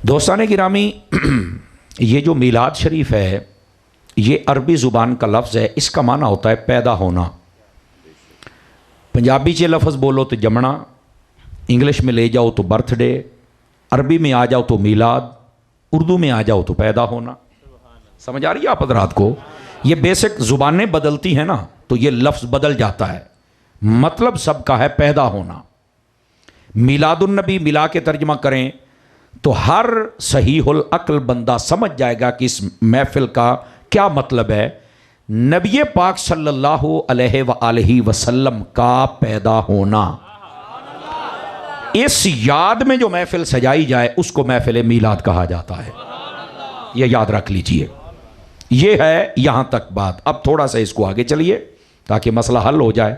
दोस्तान गिरामी, ये जो मीलाद शरीफ है ये अरबी ज़ुबान का लफ्ज़ है। इसका माना होता है पैदा होना। पंजाबी च लफ्ज़ बोलो तो जमना, इंग्लिश में ले जाओ तो बर्थडे, अरबी में आ जाओ तो मीलाद, उर्दू में आ जाओ तो पैदा होना। समझ आ रही है आप हज़रात को? ये बेसिक ज़ुबानें बदलती हैं ना तो ये लफ्ज़ बदल जाता है, मतलब सबका है पैदा होना। मिलादुन नबी मिला के तर्जमा करें तो हर सहीहुल अक्ल बंदा समझ जाएगा कि इस महफिल का क्या मतलब है। नबी पाक सल्लल्लाहु अलैहि वसल्लम का पैदा होना, इस याद में जो महफिल सजाई जाए उसको महफिल मीलाद कहा जाता है। यह याद रख लीजिए। यह है यहां तक बात। अब थोड़ा सा इसको आगे चलिए ताकि मसला हल हो जाए।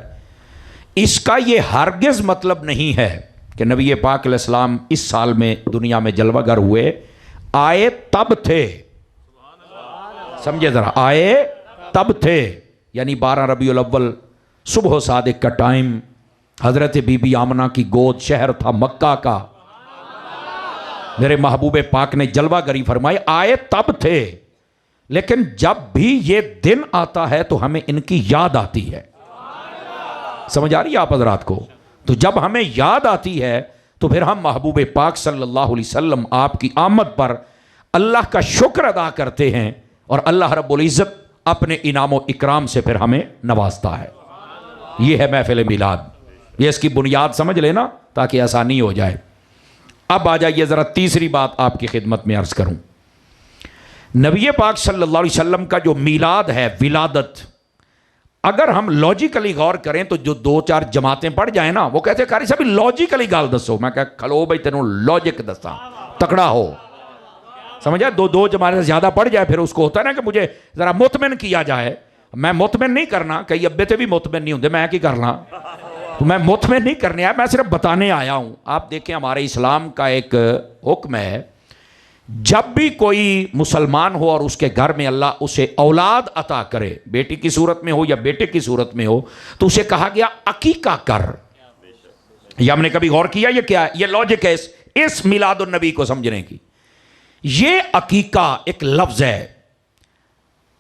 इसका यह हरगिज मतलब नहीं है कि नबी पाक अलैहिस्सलाम इस साल में दुनिया में जलवागर हुए, आए तब थे। समझे जरा, आए तब थे यानी 12 रबीउल अव्वल सुबह सादिक का टाइम, हजरत बीबी आमना की गोद, शहर था मक्का का। मेरे महबूबे पाक ने जलवागरी फरमाई, आए तब थे। लेकिन जब भी ये दिन आता है तो हमें इनकी याद आती है। समझ आ रही है आप हजरात को? तो जब हमें याद आती है तो फिर हम महबूबे पाक सल्लल्लाहु अलैहि वसल्लम आपकी आमद पर अल्लाह का शुक्र अदा करते हैं और अल्लाह रब्बुल इज़्ज़त अपने इनाम व इकराम से फिर हमें नवाजता है। यह है महफिल मिलाद। ये इसकी बुनियाद समझ लेना ताकि आसानी हो जाए। अब आ जाइए ज़रा तीसरी बात आपकी खिदमत में अर्ज़ करूं। नबी पाक सल्लल्लाहु अलैहि वसल्लम का जो मीलाद है, विलादत, अगर हम लॉजिकली गौर करें तो जो 2-4 जमातें पढ़ जाए ना, वो कहते कारी साहब लॉजिकली गाल दसो। मैं कह खलो भाई तेनों लॉजिक दसा, तकड़ा हो। समझा? दो जमाते से ज्यादा पढ़ जाए फिर उसको होता है ना कि मुझे जरा मुतमिन किया जाए। मैं मुतमिन नहीं करना, कई अब्बे ते भी मुतमिन नहीं होंगे, मैं क्या करना? तो मैं मुतमिन नहीं करने आया, मैं सिर्फ बताने आया हूं। आप देखें हमारे इस्लाम का एक हुक्म है, जब भी कोई मुसलमान हो और उसके घर में अल्लाह उसे औलाद अता करे, बेटी की सूरत में हो या बेटे की सूरत में हो, तो उसे कहा गया अकीका कर। यह हमने कभी गौर किया? ये क्या है? ये लॉजिक है इस मिलादुन नबी को समझने की। ये अकीका एक लफ्ज है।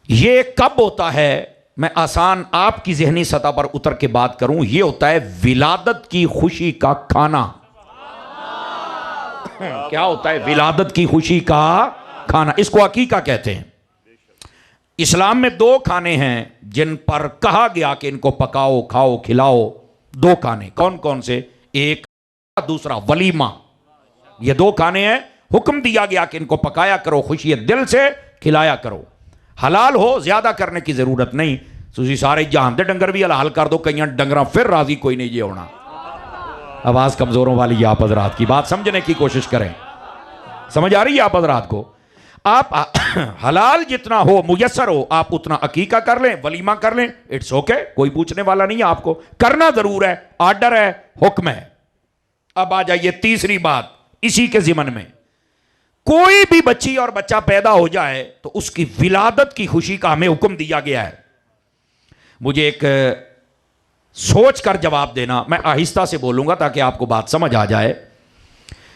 ये कब होता है? मैं आसान आपकी जहनी सतह पर उतर के बात करूं। ये होता है विलादत की खुशी का खाना। क्या होता है? विलादत की खुशी का खाना, इसको अकीका कहते हैं। इस्लाम में 2 खाने हैं जिन पर कहा गया कि इनको पकाओ, खाओ, खिलाओ। 2 खाने कौन कौन से? एक, दूसरा वलीमा। ये 2 खाने हैं, हुक्म दिया गया कि इनको पकाया करो, खुशी दिल से खिलाया करो। हलाल हो, ज्यादा करने की जरूरत नहीं। तुसी सारे जहां दे डंगर भी हलाल कर दो, कई डंगर फिर राजी कोई नहीं ये होना। आवाज कमजोरों वाली आप हजरात की बात समझने की कोशिश करें। समझ आ रही है आप हजरात को? आप हलाल जितना हो, मुयस्सर हो, आप उतना अकीका कर लें, वलीमा कर लें, इट्स ओके, कोई पूछने वाला नहीं है। आपको करना जरूर है, आर्डर है, हुक्म है। अब आ जाइए तीसरी बात इसी के जिमन में। कोई भी बच्ची और बच्चा पैदा हो जाए तो उसकी विलादत की खुशी का हमें हुक्म दिया गया है। मुझे एक सोच कर जवाब देना, मैं आहिस्ता से बोलूंगा ताकि आपको बात समझ आ जाए,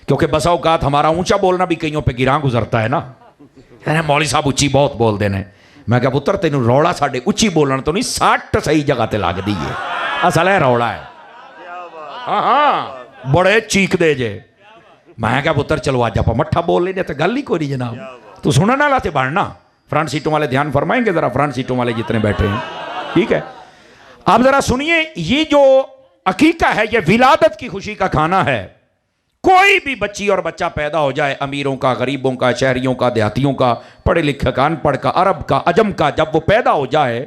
क्योंकि बसा औकात हमारा ऊंचा बोलना भी कईयों पे गिरा गुजरता है ना। मौली साहब उच्ची बहुत बोल देने। मैं क्या पुत्र तेन रौला साढ़े उच्ची बोलना तो नहीं, 60 सही जगह ते लग दी है। असल है रौला है। हाँ हाँ, बड़े चीक दे जे। मैं क्या पुत्र चलो आज आप मट्ठा बोल लेने तो गल ही कोई नहीं जनाब। तो सुनने वाला ते बढ़ना। फ्रंट सीटों वाले ध्यान फरमाएंगे जरा, फ्रंट सीटों वाले जितने बैठे हैं, ठीक है? आप जरा सुनिए, ये जो अकीका है ये विलादत की खुशी का खाना है। कोई भी बच्ची और बच्चा पैदा हो जाए, अमीरों का, गरीबों का, शहरियों का, देहातियों का, पढ़े लिखे का, अनपढ़ का, अरब का, अजम का, जब वो पैदा हो जाए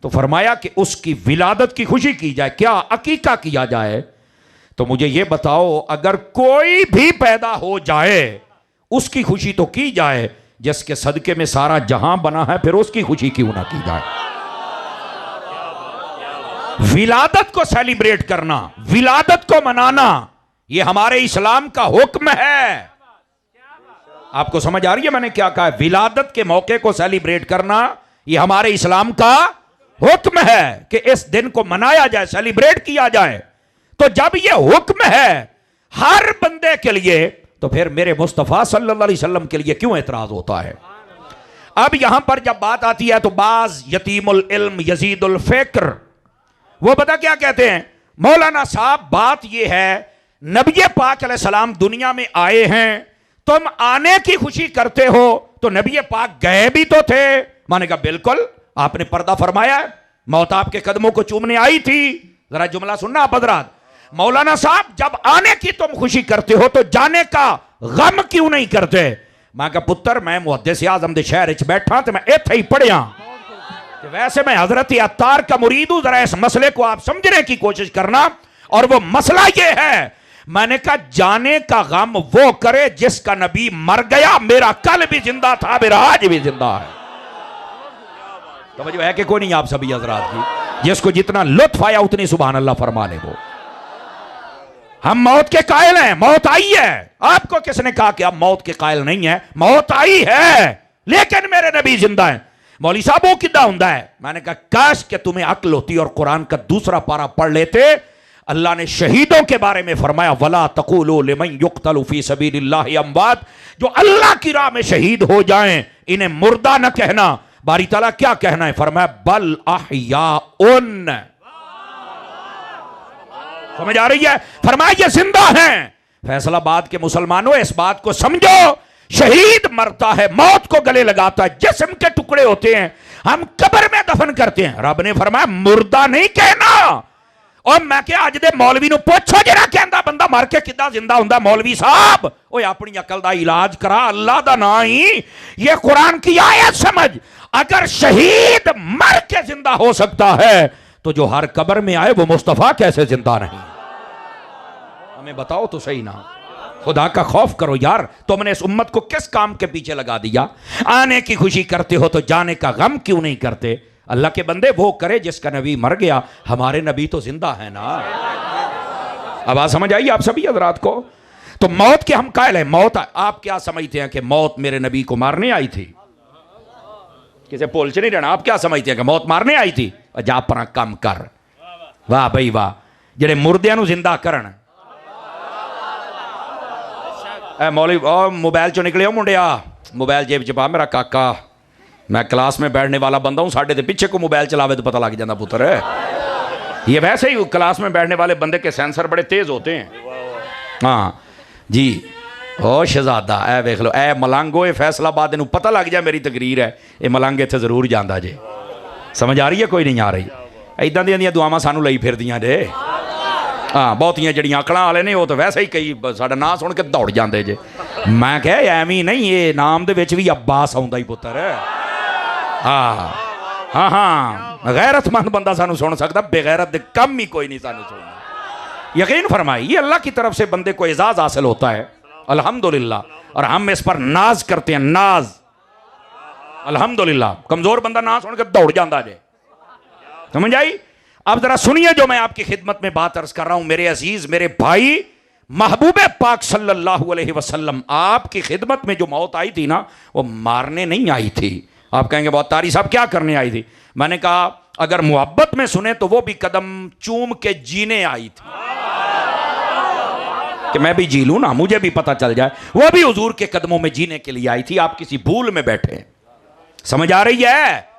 तो फरमाया कि उसकी विलादत की खुशी की जाए। क्या? अकीका किया जाए। तो मुझे ये बताओ, अगर कोई भी पैदा हो जाए उसकी खुशी तो की जाए, जिसके सदके में सारा जहां बना है, फिर उसकी खुशी क्यों ना की जाए? विलादत को सेलिब्रेट करना, विलादत को मनाना, यह हमारे इस्लाम का हुक्म है। आपको समझ आ रही है मैंने क्या कहा? विलादत के मौके को सेलिब्रेट करना यह हमारे इस्लाम का हुक्म है कि इस दिन को मनाया जाए, सेलिब्रेट किया जाए। तो जब यह हुक्म है हर बंदे के लिए तो फिर मेरे मुस्तफ़ा सल्लल्लाहु अलैहि वसल्लम के लिए क्यों एतराज होता है? अब यहां पर जब बात आती है तो बाज यतीमुल इल्म यजीदुल फिक्र, वो पता क्या कहते हैं मौलाना साहब, बात यह है नबी पाक अलैहिस्सलाम दुनिया में आए हैं, तुम आने की खुशी करते हो, तो नबी पाक गए भी तो थे। माने कहा बिल्कुल, आपने पर्दा फरमाया है, मौत आपके कदमों को चूमने आई थी। जरा जुमला सुनना आप हज़रात, मौलाना साहब जब आने की तुम खुशी करते हो तो जाने का गम क्यों नहीं करते? मैं कहा पुत्र, मैं मुहद्दिस आज़म दे शहर च बैठा तो मैं इत्थे ही पढ़िया, वैसे मैं हजरत अत्तार का मुरीद हूं। जरा इस मसले को आप समझने की कोशिश करना, और वो मसला ये है, मैंने कहा जाने का गम वो करे जिसका नबी मर गया, मेरा कल भी जिंदा था, मेरा आज भी जिंदा है। तो है कि कोई नहीं आप सभी हजरात की, जिसको जितना लुत्फ आया उतनी सुभान अल्लाह फरमा ले। वो हम मौत के कायल हैं, मौत आई है। आपको किसने कहा कि आप मौत के कायल नहीं है? मौत आई है, लेकिन मेरे नबी जिंदा है। मौली साहब वो किदा हुंदा है? मैंने कहा काश कि तुम्हें अक्ल होती और कुरान का दूसरा पारा पढ़ लेते। अल्लाह ने शहीदों के बारे में फरमाया वला तक़ूलू लिमन युक़्तलु फ़ी सबीलिल्लाहि अमवात, जो अल्लाह की राह में शहीद हो जाएं इन्हें मुर्दा न कहना। बारी ताला क्या कहना है? फरमाया बल अहयाउन। समझ आ रही है? फरमाया ये जिंदा हैं। फैसलाबाद के मुसलमानों इस बात को समझो, शहीद मरता है, मौत को गले लगाता है, जिस्म के टुकड़े होते हैं, हम कब्र में दफन करते हैं। रब ने फरमाया मुर्दा नहीं कहना। और मैं क्या अज दे मौलवी नूं पुछो जरा कहंदा बंदा मर के किदा जिंदा हुंदा? मौलवी साहब ओए अपनी अकल दा इलाज करा, अल्लाह दा ना ही ये कुरान की आयत समझ। अगर शहीद मर के जिंदा हो सकता है तो जो हर कब्र में आए वो मुस्तफा कैसे जिंदा नहीं? हमें बताओ तो सही ना। खुदा का खौफ करो यार, तुमने इस उम्मत को किस काम के पीछे लगा दिया? आने की खुशी करते हो तो जाने का गम क्यों नहीं करते? अल्लाह के बंदे वो करे जिसका नबी मर गया, हमारे नबी तो जिंदा है ना। अब बात समझ आई आप सभी हजरात को? तो मौत के हम कायल हैं। मौत, आप क्या समझते हैं कि मौत मेरे नबी को मारने आई थी? किसे पोल च नहीं रहना। आप क्या समझते हैं कि मौत मारने आई थी? जा अपना काम कर। वाह भाई वाह, जेडे मुर्दियां नूं जिंदा करन। मौलवी मोबाइल चो निकले हो मुंडिया, मोबाइल जेब च पा। मेरा काका, मैं क्लास में बैठने वाला बंदा हूं, साढ़े दे पीछे को मोबाइल चलावे तो पता लग जाता पुत्र। ये वैसे ही क्लास में बैठने वाले बंदे के सेंसर बड़े तेज होते हैं। हाँ जी, ओ शहजादा ए वेख लो, ए मलंगो, ये फैसलाबाद नूं पता लग जाए मेरी तकरीर है, ये मलंग इत्थे जरूर जांदा जे। समझ आ रही है? कोई नहीं आ रही? इदां दियां दुआवां सानूं लई फिरदियां जे। हाँ, बहुतियां जड़ियां अकड़ां वाले ने वो तो वैसे ही कई साडा नाम सुन के दौड़ जाते जे। मैं कहा एवं नहीं, ये नाम दे विच भी अब्बास आउंदा ही पुत्र। हाँ हाँ हाँ, गैरतमंद बंदा सानू सुन सकता, बेगैरत दे कम ही कोई नहीं सानू सुनना। यकीन फरमाई, ये अल्लाह की तरफ से बंदे को एजाज हासिल होता है, अल्हम्दुलिल्लाह। और हम इस पर नाज करते हैं, नाज। अल्हम्दुलिल्लाह, कमजोर बंदा ना सुन के दौड़ जाता जे। समझ आई? अब जरा सुनिए जो मैं आपकी खिदमत में बात अर्ज कर रहा हूं, मेरे अजीज, मेरे भाई, महबूबे पाक सल्लल्लाहु अलैहि वसल्लम, आपकी खिदमत में जो मौत आई थी ना, वो मारने नहीं आई थी। आप कहेंगे बहुत तारी साहब क्या करने आई थी? मैंने कहा अगर मोहब्बत में सुने तो वो भी कदम चूम के जीने आई थी, कि मैं भी जी लूं ना, मुझे भी पता चल जाए। वो भी हुजूर के कदमों में जीने के लिए आई थी। आप किसी भूल में बैठे। समझ आ रही है?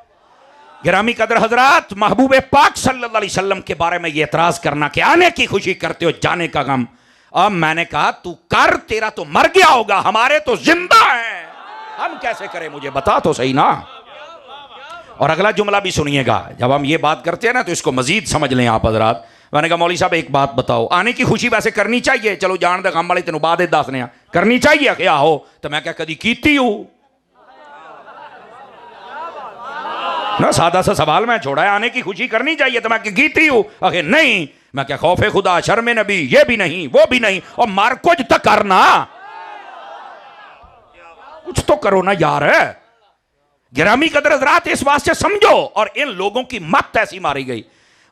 गिरामी कदर हजरात, महबूबे पाक सल्लल्लाहु अलैहि वसल्लम के बारे में ये एतराज करना कि आने की खुशी करते हो, जाने का गम। अब मैंने कहा तू कर, तेरा तो मर गया होगा, हमारे तो जिंदा है, हम कैसे करें? मुझे बता तो सही ना। और अगला जुमला भी सुनिएगा, जब हम ये बात करते हैं ना तो इसको मजीद समझ लें आप हजरात। मैंने कहा मौली साहब एक बात बताओ, आने की खुशी वैसे करनी चाहिए? चलो जान दे गम वाले तेन बाद दसने करनी चाहिए क्या हो? तो मैं क्या कदी कीती हूं ना? सादा सा सवाल मैं छोड़ा है, आने की खुशी करनी चाहिए तो मैं कीती हूं? आखिर नहीं। मैं क्या खौफे खुदा, शर्म नबी, ये भी नहीं, वो भी नहीं, और मार कुछ तक करना, कुछ तो करो ना यार। गिरामी कदर हज़रात, इस वास्ते समझो। और इन लोगों की मत ऐसी मारी गई।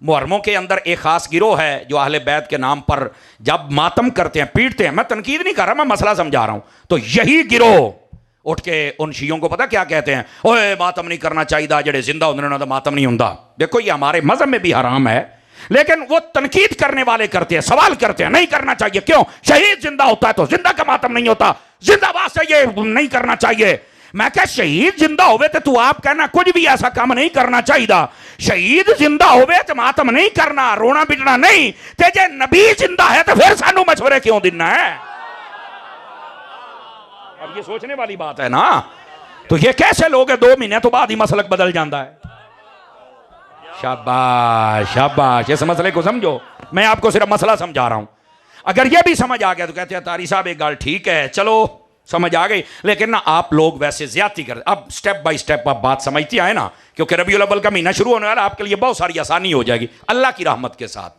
मुहर्रमों के अंदर एक खास गिरोह है जो अहले बैत के नाम पर जब मातम करते हैं, पीटते हैं, मैं तनकीद नहीं कर रहा, मैं मसला समझा रहा हूं। तो यही गिरोह उठ के उन शियों को पता क्या कहते हैं? ओए मातम नहीं करना चाहिए, जेडे जिंदा होंदे उन्हां दा मातम नहीं हुंदा। देखो ये हमारे मजहब में भी हराम है। लेकिन वो तनकीद करने वाले करते हैं, सवाल करते हैं नहीं करना चाहिए। क्यों? शहीद जिंदा होता है तो जिंदा का मातम नहीं होता, जिंदाबाद से ये नहीं करना चाहिए। मैं क्या शहीद जिंदा होवे तो तू आप कहना कुछ भी ऐसा काम नहीं करना चाहिए। शहीद जिंदा होवे तो मातम नहीं करना, रोना पिटना नहीं। ते जे नबी जिंदा है तो फिर सानू मशवरे क्यों देना है? अब ये सोचने वाली बात है ना। तो ये कैसे लोग 2 महीने तो बाद ही मसलक बदल जाता है। शाबाश शाबाश, इस मसले को समझो। मैं आपको सिर्फ मसला समझा रहा हूं। अगर ये भी समझ आ गया तो कहते हैं तारी साहब एक गाल ठीक है, चलो समझ आ गई। लेकिन ना आप लोग वैसे ज्यादती करते। अब स्टेप बाय स्टेप आप बात समझती आए ना, क्योंकि रबीउल अव्वल का महीना शुरू होने वाला, आपके लिए बहुत सारी आसानी हो जाएगी अल्लाह की रहमत के साथ।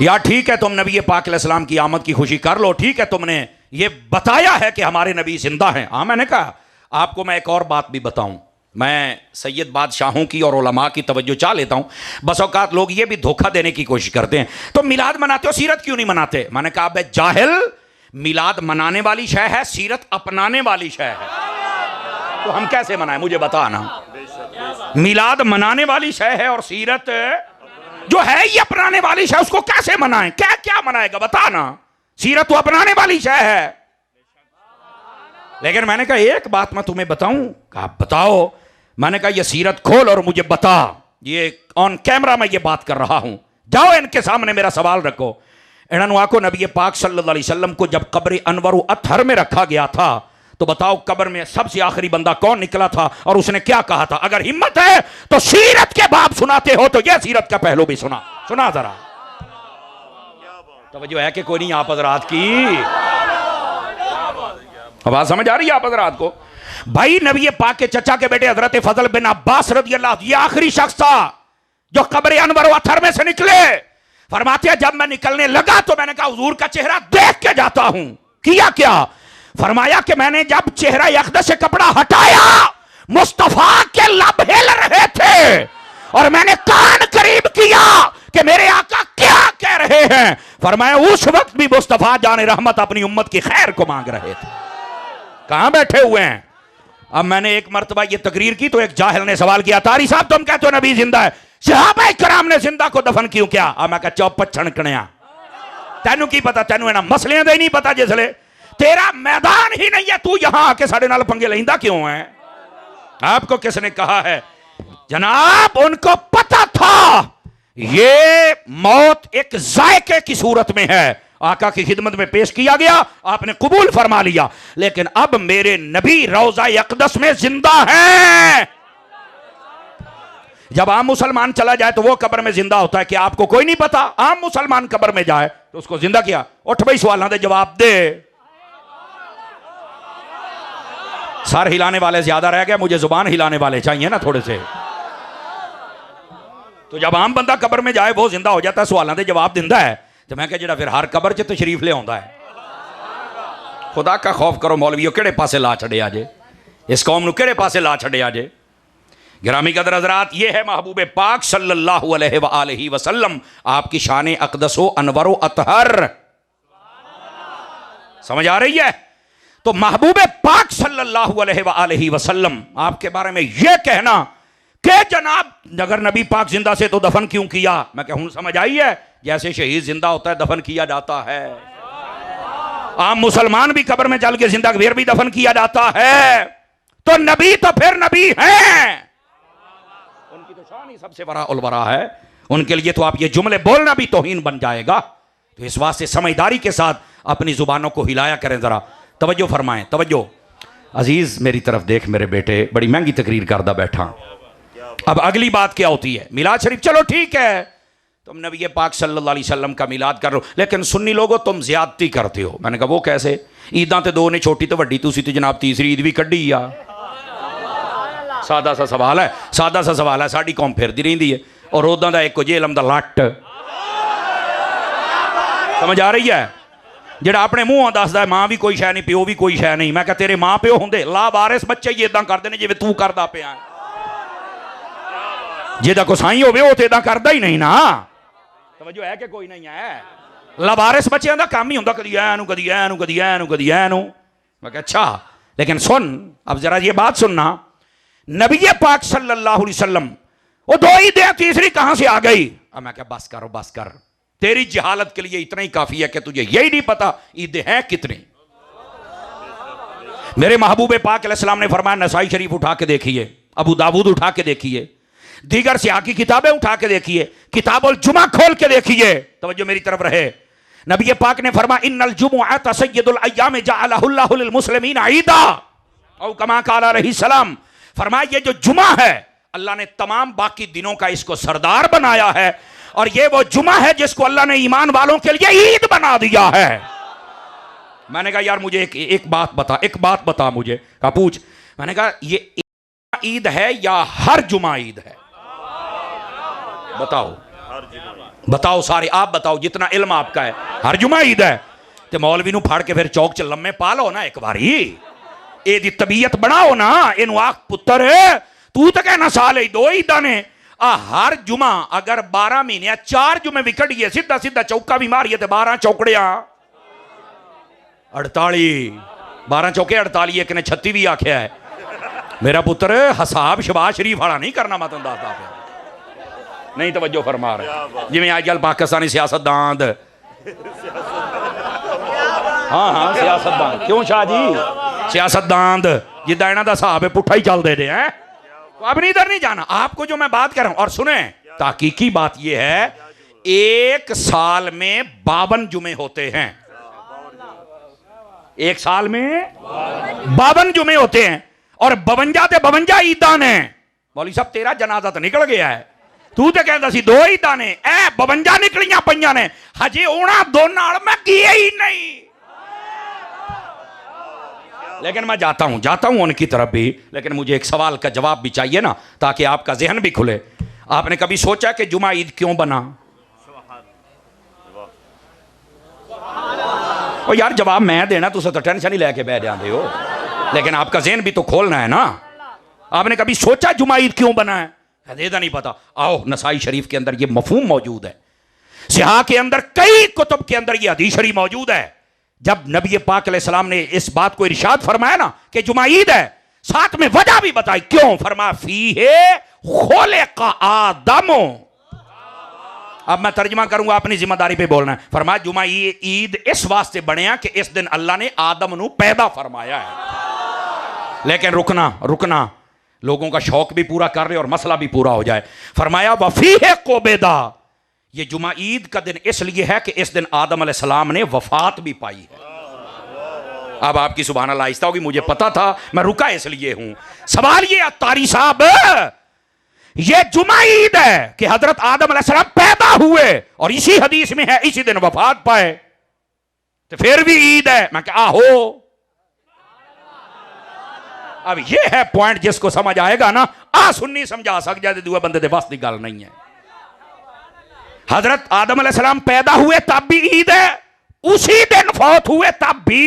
या ठीक है तुम नबी पाक अलैहिस्सलाम की आमद की खुशी कर लो, ठीक है तुमने ये बताया है कि हमारे नबी जिंदा हैं। हाँ मैंने कहा आपको मैं एक और बात भी बताऊं। मैं सैयद बादशाहों की और उलमा की तवज्जो चाह लेता हूं। बस औकात लोग ये भी धोखा देने की कोशिश करते हैं, तो मिलाद मनाते हो सीरत क्यों नहीं मनाते? मैंने कहा बे जाहिल, मिलाद मनाने वाली शय है, सीरत अपनाने वाली शय है। तो हम कैसे मनाएं मुझे बता ना। मिलाद मनाने वाली शय है और सीरत जो है ये अपनाने वाली शय, उसको कैसे मनाएं? क्या क्या मनाएगा बता ना। सीरत तो अपनाने वाली शय है। लेकिन मैंने कहा एक बात मैं तुम्हें बताऊं। कहा बताओ। मैंने कहा ये सीरत खोल और मुझे बता। ये ऑन कैमरा में ये बात कर रहा हूं, जाओ इनके सामने मेरा सवाल रखो। इन्होंने आको नबी पाक सल्लल्लाहु अलैहि वसल्लम को जब कब्र अनवर अतहर में रखा गया था तो बताओ कब्र में सबसे आखिरी बंदा कौन निकला था और उसने क्या कहा था? अगर हिम्मत है तो सीरत के बाप सुनाते हो तो यह सीरत का पहलू भी सुना जरा। तवज्जो है कि कोई नहीं आप हजरात की? आवाज समझ आ रही है आप हजरात को? भाई नबी पाक के चचा के बेटे हजरत फजल बिन अब्बास रज़ी अल्लाह, ये आखिरी शख्स था जो कब्र अनवर अतहर में से निकले। फरमाते हैं जब मैं निकलने लगा तो मैंने कहा हुजूर का चेहरा देख के जाता हूं। किया क्या? फरमाया कि मैंने जब चेहरा अक़दस से कपड़ा हटाया मुस्तफा के लब हिल रहे थे और मैंने कान करीब किया कि मेरे आका क्या कह रहे हैं। फरमाया उस वक्त भी मुस्तफा जाने रहमत अपनी उम्मत की खैर को मांग रहे थे। कहां बैठे हुए हैं? अब मैंने एक मर्तबा ये तकरीर की तो एक जाहिल ने सवाल किया, तारी साहब तुम कहते हो नबी जिंदा है, सहाबा कराम ने जिंदा को दफन क्यों किया? अब मैं कहा चौपट छणकणिया, तेनू की पता? तेनू इन्हां मसलियां दा ही नहीं पता। जिसले तेरा मैदान ही नहीं है तू यहां आके साडे नाल पंगे लैंदा क्यों है? आपको किसने कहा है? जनाब उनको पता था ये मौत एक जायके की सूरत में है, आका की खिदमत में पेश किया गया, आपने कबूल फरमा लिया। लेकिन अब मेरे नबी रोज़ा अक़दस में जिंदा हैं। जब आम मुसलमान चला जाए तो वो कब्र में जिंदा होता है कि आपको कोई नहीं पता? आम मुसलमान कब्र में जाए तो उसको जिंदा किया। उठ भाई सवालों दे जवाब दे। सर हिलाने वाले ज्यादा रह गए, मुझे जुबान हिलाने वाले चाहिए ना थोड़े से। तो जब आम बंदा कब्र में जाए वो जिंदा हो जाता है, सवालों दे जवाब दिंदा है। तो मैं क्या फिर हर कब्र च तशरीफ ले आंदा है? खुदा का खौफ करो मौलवियों, केड़े पासे ला छड़े आजे इस कौम नूं, केड़े पासे ला छड़े आजे। गिरामी कदर हज़रात, ये है महबूब पाक सल्लल्लाहु अलैहि वसल्लम, आपकी शान अक़दसो अनवरो अतहर। समझ आ रही है? तो महबूब पाक सल्लल्लाहु अलैहि वसल्लम आपके बारे में यह कहना कि जनाब अगर नबी पाक जिंदा से तो दफन क्यों किया? मैं कहूं समझ आई है? जैसे शहीद जिंदा होता है दफन किया जाता है, आम मुसलमान भी कब्र में चल के जिंदा फिर भी दफन किया जाता है। तो नबी तो फिर नबी हैं, उनकी तो शान ही सबसे बड़ा उलवरा है। उनके लिए तो आप ये जुमले बोलना भी तौहीन बन जाएगा। तो इस वास्ते समझदारी के साथ अपनी जुबानों को हिलाया करें। जरा तवज्जो फरमाएं, तवज्जो। अजीज मेरी तरफ देख मेरे बेटे, बड़ी महंगी तकरीर करदा बैठा। अब अगली बात क्या होती है? मिलाद शरीफ, चलो ठीक है तुम नबी पाक सल्लल्लाहु अलैहि वसल्लम का मिलाद कर लो, लेकिन सुन्नी लोगों तुम ज्यादती करते हो। मैंने कहा वो कैसे? ईदां ते दो ने, छोटी तो वड्डी, तुसी तो जनाब तीसरी ईद भी कड्डी आ। सादा सा सवाल है, सादा सा सवाल है। साडी कौम फिरदी रहिंदी है और उदां दा एक जेलम दा लट। समझ आ रही है? ਜਿਹੜਾ ਆਪਣੇ ਮੂੰਹੋਂ ਦੱਸਦਾ ਮਾਂ ਵੀ ਕੋਈ ਸ਼ੈ ਨਹੀਂ, ਪਿਓ ਵੀ ਕੋਈ ਸ਼ੈ ਨਹੀਂ। ਮੈਂ ਕਿਹਾ ਤੇਰੇ ਮਾਂ ਪਿਓ ਹੁੰਦੇ ਲਾਵਾਰਿਸ ਬੱਚੇ ਹੀ ਇਦਾਂ ਕਰਦੇ ਨੇ ਜਿਵੇਂ ਤੂੰ ਕਰਦਾ ਪਿਆ। ਜਿਹਦਾ ਕੋ ਸਾਈਂ ਹੋਵੇ ਉਹ ਤੇ ਇਦਾਂ ਕਰਦਾ ਹੀ ਨਹੀਂ ਨਾ। ਤਵੱਜੋ ਹੈ ਕਿ ਕੋਈ ਨਹੀਂ ਹੈ? ਲਾਵਾਰਿਸ ਬੱਚਿਆਂ ਦਾ ਕੰਮ ਹੀ ਹੁੰਦਾ ਕਦੀ ਐ ਨੂੰ, ਕਦੀ ਐ ਨੂੰ, ਕਦੀ ਐ ਨੂੰ, ਕਦੀ ਐ ਨੂੰ। मैं कहा अच्छा, लेकिन सुन अब जरा ये बात सुनना, नबी पाक सल्लल्लाहु अलैहि वसल्लम वो दो ही दे, तीसरी कहां से आ गई? अब मैं क्या बस करो बस कर, तेरी जहालत के लिए इतना ही काफी है कि तुझे यही नहीं पता ईदें हैं कितनी। मेरे महबूब पाक अलैहिस्सलाम ने फरमाया, नसाई शरीफ उठा के देखिए, अबू दाऊद उठा के देखिए, दीगर सियाह की किताबें उठा के देखिए, किताबुल जुमा खोल के देखिए, तवज्जो मेरी तरफ रहे। नबी पाक ने फरमाया, इन्नल जुमुअत सय्यदुल अय्याम जअलहुल्लाहु लिल मुस्लिमीन ईदा औ कमा क़ाल अलैहिस्सलाम। फरमाया ये जो जुमा है अल्लाह ने तमाम बाकी दिनों का इसको सरदार बनाया है, और ये वो जुमा है जिसको अल्लाह ने ईमान वालों के लिए ईद बना दिया है। मैंने कहा यार मुझे एक बात बता मुझे। कहा पूछ। मैंने कहा ये ईद है या हर जुमा ईद है? बताओ सारे आप बताओ, जितना इल्म आपका है। हर जुमा ईद है तो मौलवी नू फाड़ के फिर चौक च लम्मे पा लो ना एक बारी, एदी तबीयत बनाओ ना, इनू आख पुत्र तू तो कहना साल है दो ईदा ने, हर जुमा अगर 12 महीने 4 जुमे विकट गए सीधा सीधा चौका भी मारिए तो 12 चौकड़िया 48, 12 चौके 48, एक ने 36 भी आख्या है। मेरा पुत्र हसाब शबाज शरीफ वाला नहीं करना, मैं तुम दसदा पे नहीं तवज्जो फरमा रहे। जिवें अजकल पाकिस्तानी सियासतदान, हाँ सियासतदान, क्यों शाह जी सियासतदान जिदा इन्हां दा हिसाब है पुट्ठा ही चलते रहे हैं। तो अब इधर नहीं जाना, आपको जो मैं बात कर रहा हूं। और सुने ताकीकी बात यह है, एक साल में 52 जुमे होते हैं, एक साल में 52 जुमे होते हैं, और 52 ते 52 ईदा ने। मौलवी साहब तेरा जनाजा तो निकल गया है, तू तो कहता सी 2 ईदा ने, 52 निकलियां पईयां ने, हजे ओना दो नाल मैं किए ही नहीं। लेकिन मैं जाता हूं उनकी तरफ भी, लेकिन मुझे एक सवाल का जवाब भी चाहिए ना, ताकि आपका जहन भी खुले। आपने कभी सोचा कि जुमा ईद क्यों बना? और यार जवाब मैं देना, तुझे तो टेंशन ही लेके बैठ जाते हो, लेकिन आपका जहन भी तो खोलना है ना। आपने कभी सोचा जुमा ईद क्यों बना है? हदेदा नहीं पता। आओ नसाई शरीफ के अंदर ये मफहूम मौजूद है, सिहा के अंदर कई कुतुब के अंदर ये हदीस शरीफ मौजूद है। जब नबी पाक अलैहिस्सलाम ने इस बात को इरशाद फरमाया ना कि जुमा ईद है, साथ में वजह भी बताई क्यों। फरमा फीहे खुलिक़ आदम। अब मैं तर्जुमा करूंगा, अपनी जिम्मेदारी पे बोलना है। फरमाया जुमा ईद इस वास्ते बनया कि इस दिन अल्लाह ने आदम नू पैदा फरमाया है। लेकिन रुकना लोगों का शौक भी पूरा कर रहे और मसला भी पूरा हो जाए। फरमाया वफीहे कोबेदा, ये जुमा ईद का दिन इसलिए है कि इस दिन आदम अलैहिस्सलाम ने वफात भी पाई है। अब आपकी सुभान अल्लाह आहिस्ता होगी, मुझे पता था, मैं रुका इसलिए हूं। सवाल ये अत्तारी साहब, ये जुमा ईद है कि हजरत आदम अलैहिस्सलाम पैदा हुए और इसी हदीस में है इसी दिन वफात पाए, तो फिर भी ईद है। मैं क्या हो, अब ये है पॉइंट, जिसको समझ आएगा ना आ सुन्नी समझा सक जाए, दूसरे बंदे दे बस की गल नहीं है। हजरत आदम अलैहिस्सलाम पैदा हुए तब भी ईद है, उसी दिन फौत हुए तब भी।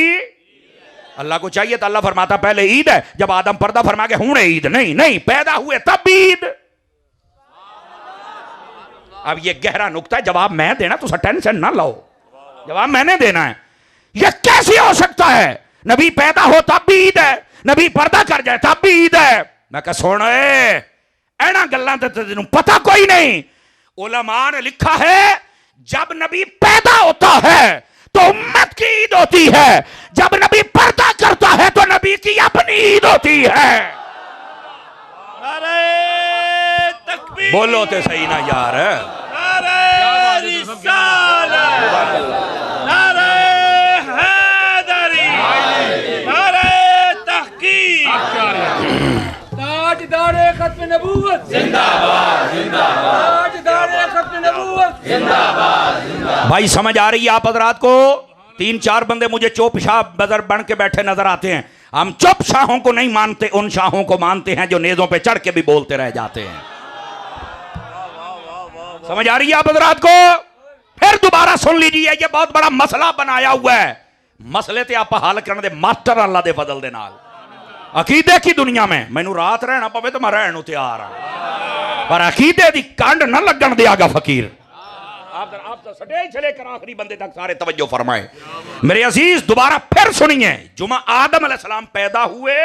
अल्लाह को चाहिए तो अल्लाह फरमाता पहले ईद है, जब आदम पर्दा फरमा के हूं ईद नहीं, पैदा हुए तब भी ईद। अब ये गहरा नुक्ता है, जवाब मैं देना, तो टेंशन ना लो, जवाब मैंने देना है। यह कैसे हो सकता है नबी पैदा हो तब भी ईद है, नबी पर्दा कर जाए तब भी ईद है? मैं कह सुन एना गल्लां ते तेनू पता कोई नहीं। उलमा ने लिखा है जब नबी पैदा होता है तो उम्मत की ईद होती है, जब नबी पर्दा करता है तो नबी की अपनी ईद होती है। अरे तकबीर, बोलो तो सही ना यार। अरे रिसालत, अरे हैदरी, अरे तहकीक, ताजदारे खत्म नबूवत जिंदाबाद, ताजदारे खत्म नबूवत जिंदाबाद। भाई समझ आ रही है आप हजरात को? 3-4 बंदे मुझे चुप शाह बदर बन के बैठे नजर आते हैं। हम चुप शाहों को नहीं मानते, उन शाहों को मानते हैं जो नेज़ों पे चढ़ के भी बोलते रह जाते हैं। समझ आ रही है आप हजरात को? फिर दोबारा सुन लीजिए, ये बहुत बड़ा मसला बनाया हुआ है। मसले ते आप हल करने दे मास्टर अल्लाह दे फजल दे नाल। अकीदे की दुनिया में मैनू रात रहना पवे तो मैं रहने तैयार हाँ, पर अकीदे दी कंड न लगन दियागा फकीर। आप तो सटे चले कर आखिरी बंदे तक सारे तवज्जो फरमाए। मेरे अजीज दोबारा फिर सुनिए, जुमा आदम अलैहिस्सलाम पैदा हुए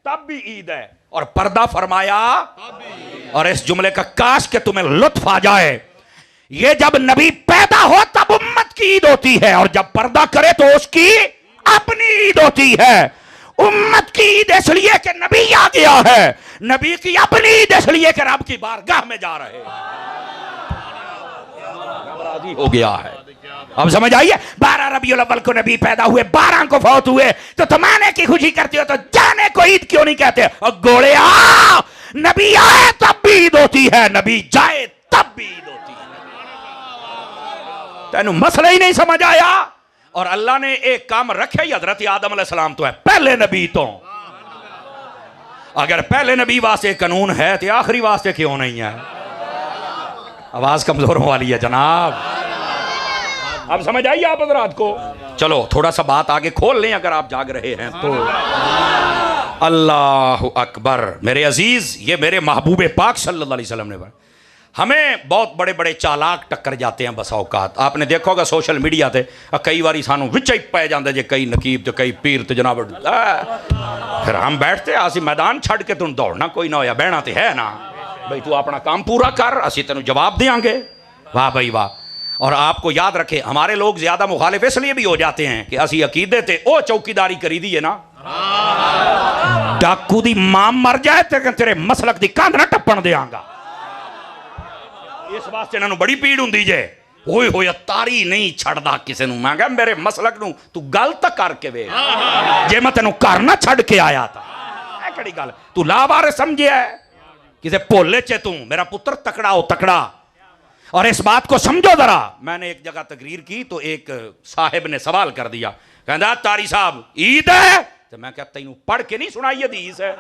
तब भी ईद है और पर्दा फरमाया। और इस जुमले का काश के तुम्हें लुत्फ आ जाए, ये जब नबी पैदा हो तब उम्मत की ईद होती है, और जब पर्दा करे तो उसकी अपनी ईद होती है। उम्मत की ईद इसलिए कि नबी आ गया है, नबी की अपनी ईद इसलिए कि रब की बारगाह में जा रहे हैं, राजी हो गया है। अब समझ आइए, 12 रबीउल अव्वल को नबी पैदा हुए, 12 को फौत हुए, तो तुम आने की खुशी करते हो तो जाने को ईद क्यों नहीं कहते? और गोले आ, नबी आए तब भी ईद होती है, नबी जाए तब भी ईद होती है। तेनू मसला ही नहीं समझ आया। और अल्लाह ने एक काम रखे ही, हजरत आदम अलैहिस्सलाम तो है पहले नबी, तो अगर पहले नबी वास्ते कानून है तो आखिरी वास्ते क्यों नहीं है? आवाज कमजोर वाली है जनाब। अब समझ आइए आप हजरात को। चलो थोड़ा सा बात आगे खोल लें अगर आप जाग रहे हैं तो। अल्लाह अकबर। मेरे अजीज, ये मेरे महबूब पाक सल्लल्लाहु अलैहि वसल्लम ने, हमें बहुत बड़े बड़े चालाक टक्कर जाते हैं बस औकात। आपने देखा होगा सोशल मीडिया ते कई बारी सानू विच ही पै जाते जे कई नकीब तो कई पीर तो जनाब, फिर हम बैठते असी मैदान छड़ के तुम दौड़ना कोई ना होया, बहना तो है ना भाई, तू अपना काम पूरा कर, असी तेन जवाब देंगे। वाह भाई वाह। और आपको याद रखे, हमारे लोग ज्यादा मुखालिफ इसलिए भी हो जाते हैं कि असी अकीदे ते ओ चौकीदारी करी दी है ना, डाकू दी मां मर जाए ते तेरे मसलक दी कंध ना टप्पण देंगा। इस वास्ते इन्होंने बड़ी पीड़ होंदी जे, होए होए तारी नहीं छड़दा किसे नूं। मैं कहा मेरे मसलक नूं तू गल तक करके वे, जे मैं तेनों घर ना छड़ के आया था, ऐ कड़ी गल तू लावारे समझे है किसे भोले चे तू। मेरा पुत्र तकड़ा हो तकड़ा। और इस बात को समझो जरा, मैंने एक जगह तकरीर की तो एक साहिब ने सवाल कर दिया, कहता तारी साहब ईद है? तो मैं कहता तेनू पढ़ के नहीं सुनाई हदीस है?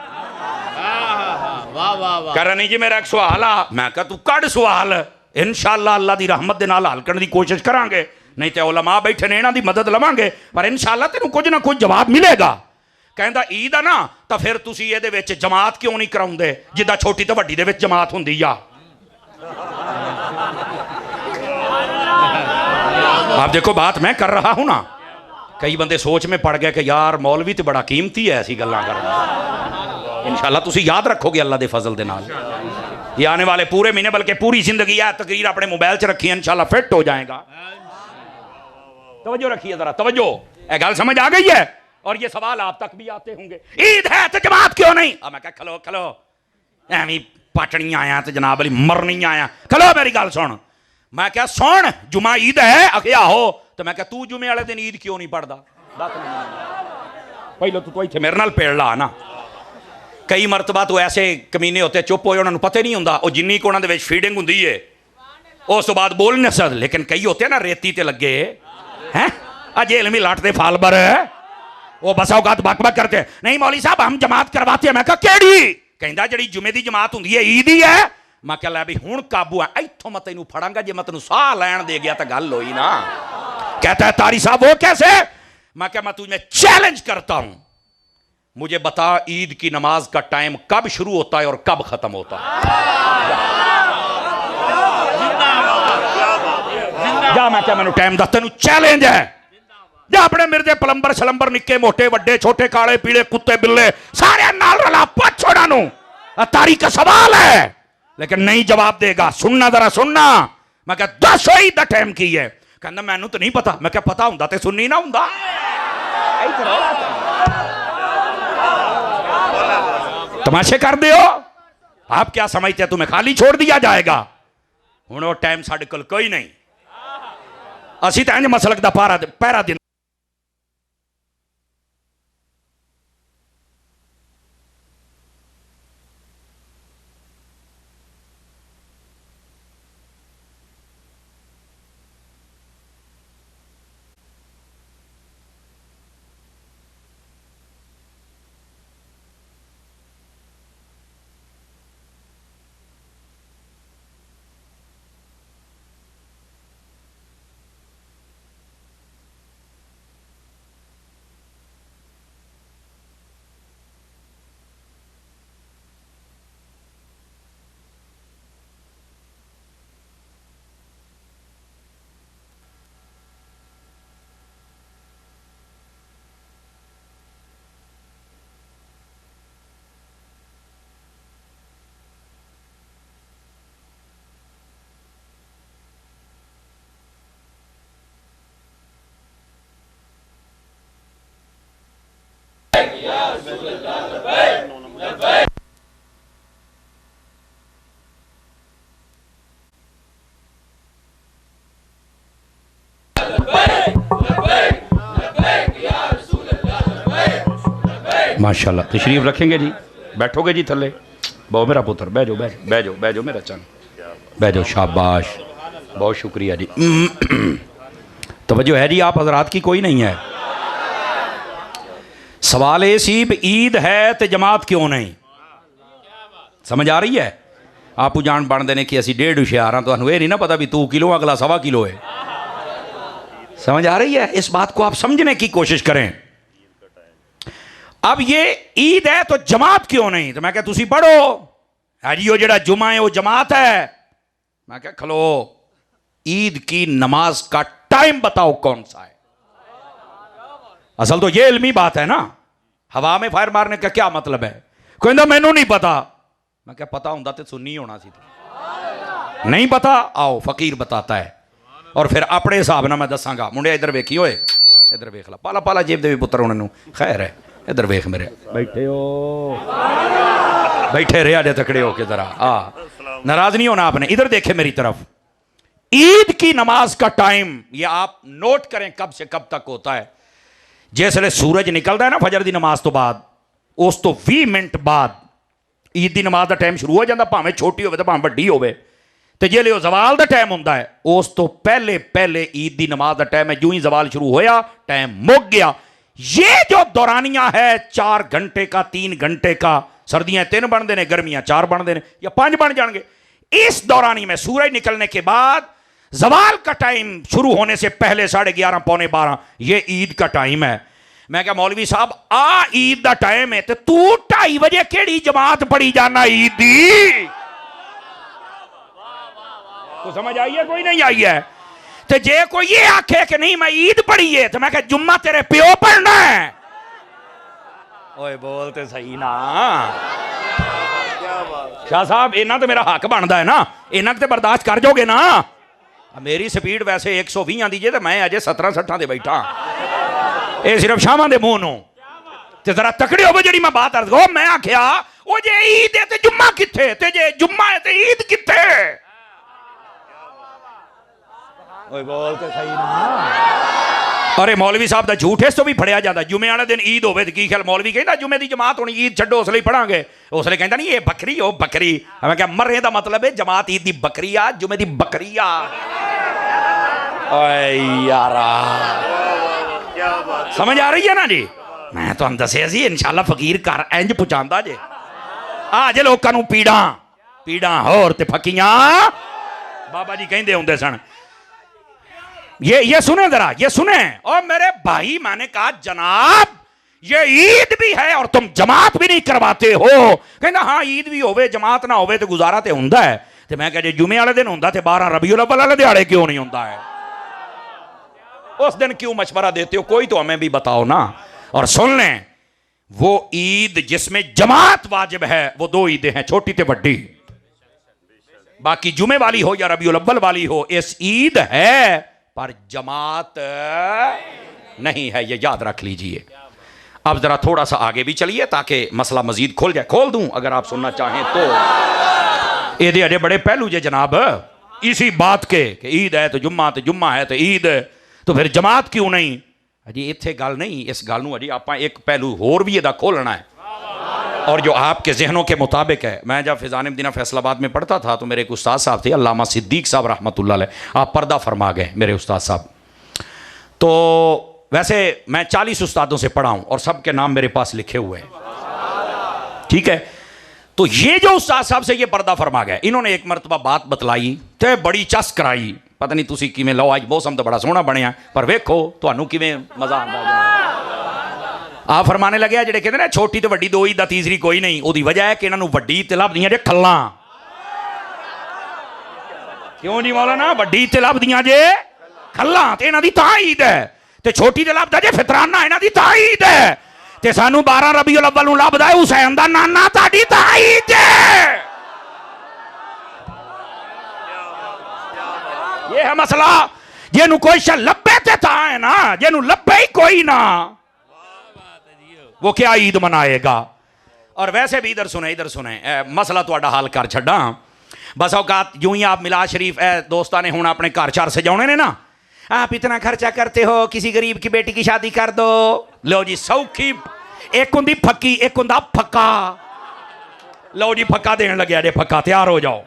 कह रहा नहीं जी मेरा एक सवाल आ। मैं कहा तू कड़ सवाल, इंशाअल्लाह अल्लाह दी रहमत दे नाल हल करने दी कोशिश करांगे, नहीं तो उलमा बैठे ने इन्हां दी मदद लवांगे, पर इंशाअल्लाह तेनू कुछ ना कुछ जवाब मिलेगा। कहता ईद है ना, तो फिर तुसी इहदे विच जमात क्यों नहीं कराउंदे जिद्दां छोटी तो वड्डी दे विच जमात हुंदी आ? आप देखो बात मैं कर रहा हूं ना, कई बंदे सोच में पड़ गए कि यार मौलवी तो बड़ा कीमती है ऐसी गल्लां करना। इंशाअल्लाह तुसी याद रखोगे अल्लाह दे फजल दे नाल, ये आने वाले पूरे महीने बल्कि पूरी जिंदगी है तकरीर अपने मोबाइल च रखी, इंशाअल्लाह फिट हो जाएगा। तवज्जो रखिए जरा, तवज्जो, ये गल समझ आ गई है? और ये सवाल आप तक भी आते होंगे, ईद है तो जमात क्यों नहीं? अब मैं कहा खलो खलो, एवं पटनी आया तो जनाब अली मरनी आया, खलो मेरी गल सुन। मैं क्या सुन, जुमा ईद है? अखिया हो। तो मैं क्या तू जुमे वाले दिन ईद क्यों नहीं पढ़दा? पहले तू इत्थे मेरे नाल पेड़ ला ना। कई मरतबा तो ऐसे कमीने होते चुप होए, उन्होंने पता ही नहीं होंदा, वो जिन्नी को उन्होंने फीडिंग होंदी है उस तो बाद बोल नहीं सकते। लेकिन कई होते हैं ना रेती ते लगे हैं, जेल में लाटते फालबर है, वो बस औकात बक बक करते, नहीं मौली साहब हम जमात करवाते हैं। मैं कहा केड़ी? कहता जी जुमे की जमात होंदी है, ईद ही है। मैं कह लै भी हुण काबू है, इत्थों मैं तेनू फड़ांगा, जे मैं तेनू साह लैन दे गया तो गल होई ना। कहता है तारी साहब वो कैसे? मैं क्या मैं तुझे चैलेंज करता हूं, मुझे बता ईद की नमाज का टाइम कब शुरू होता है और कब खत्म होता है? जा मैं क्या मैनू टाइम दस, तेनू चैलेंज है। जा अपने मिर्जे पलंबर शलंबर निक्के मोटे वड्डे छोटे काले पीले कुत्ते बिल्ले सारे नाल रला पुछ उन्हां नूं, तारी का सवाल है। लेकिन नहीं जवाब देगा। सुनना जरा सुनना। मैं क्या दस होई दा टाइम की है? कहना मैनू तो नहीं पता। मैं क्या पता हुंदा ते सुननी ना हुंदा? तमाशे कर दे हो आप, क्या समझते हैं तुम्हें खाली छोड़ दिया जाएगा? हुण वो टाइम साडे कोल कोई नहीं, असी तो इंज मसलक दा पहरा दिन माशाल्लाह तशरीफ रखेंगे जी, बैठोगे जी थल्ले, बहु मेरा पुत्र, बह जाओ बह जाओ बह जाओ बह जाओ मेरा चंद, बह जाओ, शाबाश, बहुत शुक्रिया जी। तवज्जो है जी, आप हजरात की कोई नहीं है। सवाल ये सी ईद है तो जमात क्यों नहीं, समझ आ रही है? आप जान बन देने कि असी 1.5 हुशियार हाँ, तो ये नहीं ना पता भी तू किलो अगला 1.25 किलो है। समझ आ रही है? इस बात को आप समझने की कोशिश करें। अब ये ईद है तो जमात क्यों नहीं, तो मैं क्या तुसी पढ़ो जी, वो जेड़ा जुमा है वो जमात है। मैं क्या खलो, ईद की नमाज का टाइम बताओ कौन सा है। असल तो ये इल्मी बात है ना, हवा में फायर मारने का क्या मतलब है? कोई ना मैनू नहीं पता। मैं क्या पता होंदा ते सुन्नी होना सी, नहीं पता, आओ फकीर बताता है, और फिर अपने हिसाब ना मैं दसांगा। मुंडे इधर वेखी होए, इधर वेख ला, पाला पाला जेब दे पुत्र उन्होंने, खैर है, इधर वेख मेरे, बैठे हो, बैठे रहे आजे तकड़े हो के जरा, नाराज नहीं होना आपने। इधर देखे मेरी तरफ, ईद की नमाज का टाइम ये आप नोट करें कब से कब तक होता है। जिसले सूरज निकलता है ना फजर की नमाज तो बाद, उस तो 20 मिनट बाद ईद की नमाज का टाइम शुरू हो जाता, भावें छोटी हो भावें वड्डी हो। तो जिले वो जवाल का टाइम होता है, उस तो पहले पहले ईद की नमाज का टाइम है। जो ही जवाल शुरू होया टाइम मुक गया। ये जो दौरानिया है 4 घंटे का, 3 घंटे का, सर्दियां 3 बनते हैं, गर्मियां 4 बनते हैं या 5 बन जाएंगे। इस दौरानी में सूरज निकलने के बाद जवाल का टाइम शुरू होने से पहले 11:30 पौने 12 ये ईद का टाइम है। मैं क्या मौलवी साहब आ ईद का टाइम है तो तू 2:30 बजे केड़ी जमात पढ़ी जाना ईद दी? तो समझ आई है कोई नहीं आई है? तो जे कोई ये आखे कि नहीं मैं ईद पढ़ी है, तो मैं क्या जुम्मा तेरे प्यो पढ़ना है? ओए बोलते सही ना शाह साहब, इन्ना तो मेरा हक बनता है ना, इन्ना तो बर्दाश्त कर जाओगे ना। मेरी स्पीड वैसे 120 आती जे, तो मैं अजे 17-16 से बैठा, ये सिर्फ शामा दे मुंह नो। ते जरा तकड़े हो जी मैं बात अर्ज करो। मैं आख्या ओ जे ईद है ते जुम्मा किथे, ते जे जुम्मा है ते ईद किथे? ओए बोलते सही ना। अरे मौलवी साहब दा झूठ इस तो भी फड़िया जाता। जुमे वाले दिन ईद होवे ते की ख्याल मौलवी कहंदा जुमे दी जमात होनी, ईद छड्डो उसले पढ़ांगे। उसले कहंदा नहीं ये बकरी हो बकरी। मैं क्या मरने दा मतलब है जमात ईद दी बकरी आ, जुमे दी बकरी आ। ओए यारा समझ आ रही है ना जी? मैं तो दसिया सी इंशाल्लाह फकीर घर इंज पहुंचांदा जे। आ जे लोकां नूं पीड़ा पीड़ा होर ते फकीयां बाबा जी कहंदे हुंदे सन। ये सुने जरा, ये सुने। और मेरे भाई मैंने कहा जनाब ये ईद भी है और तुम जमात भी नहीं करवाते हो। कहना हाँ ईद भी होवे जमात ना होवे तो गुजारा ते हुंदा है। ते मैं कहा जे जुमे वाले दिन हुंदा ते 12 रबीउल अव्वल वाले दिहाड़े क्यों नहीं हुंदा है? उस दिन क्यों मशवरा देते हो? कोई तो हमें भी बताओ ना। और सुन लें, वो ईद जिसमें जमात वाजिब है वो 2 ईदें हैं, छोटी ते बड़ी। बाकी जुमे वाली हो या रबीउल अव्वल वाली हो, इस ईद है पर जमात नहीं है, ये याद रख लीजिए। अब जरा थोड़ा सा आगे भी चलिए ताकि मसला मजीद खोल जाए। खोल दूं अगर आप सुनना चाहें तो। ये अजे बड़े पहलू जे जनाब इसी बात के कि ईद है तो जुम्मा है तो ईद, तो फिर जमात क्यों नहीं? अजी इत्थे गल नहीं, इस गल नूं अजी आपां एक पहलू होर भी इहदा खोलना है और जो आपके जहनों के मुताबिक है। मैं जब फिजान मदीना फैसलाबाद में पढ़ता था तो मेरे एक उस्ताद साहब थे अल्लामा सिद्दीक साहब रहमतुल्लाह अलैह, आप पर्दा फरमा गए मेरे उस्ताद साहब। तो वैसे मैं 40 उस्तादों से पढ़ा हूँ और सबके नाम मेरे पास लिखे हुए हैं, ठीक है। तो ये जो उस्ताद साहब से ये पर्दा फरमा गए, इन्होंने एक मरतबा बात बतलाई तो बड़ी चस कराई। पता नहीं तुसी किवें लो, आज मौसम तो बड़ा सोहना बनया पर वेखो तुहानू किवें मजा आंदा। आ फरमाने लगे जेडे कहते ना छोटी तो वड्डी 2 ईद दा तीसरी कोई नहीं। ओदी वजह है कि इन्हां नूं वड्डी ते लभदियां जे खल्लां। क्यों जी मौलाना? वड्डी ते लभदियां जे खल्लां ते इन्हां दी तां ईद है, ते छोटी ते लभदा जे फितराना इन्हां दी तां ईद है। ते सानू 12 रबीउल अव्वल नूं लभदा है हुसैन दा नाना, ताडी तां ईद है। ये है मसला। जेनू कोई शे लब्बे ते तां है ना, जेनू लब्बे ही कोई ना वो क्या ईद मनाएगा। और वैसे भी इधर सुने मसला थोड़ा हल कर छड्डा। बस औकात यूं ही आप मिलाद शरीफ दोस्तां ने हुण अपने घर चार सजाने ने ना, आप इतना खर्चा करते हो, किसी गरीब की बेटी की शादी कर दो। लो जी सौखी, एक हुंदी फक्की, एक हुंदा फक्का। लो जी फक्का देन लग्या जे, फक्का तैयार हो जाओ।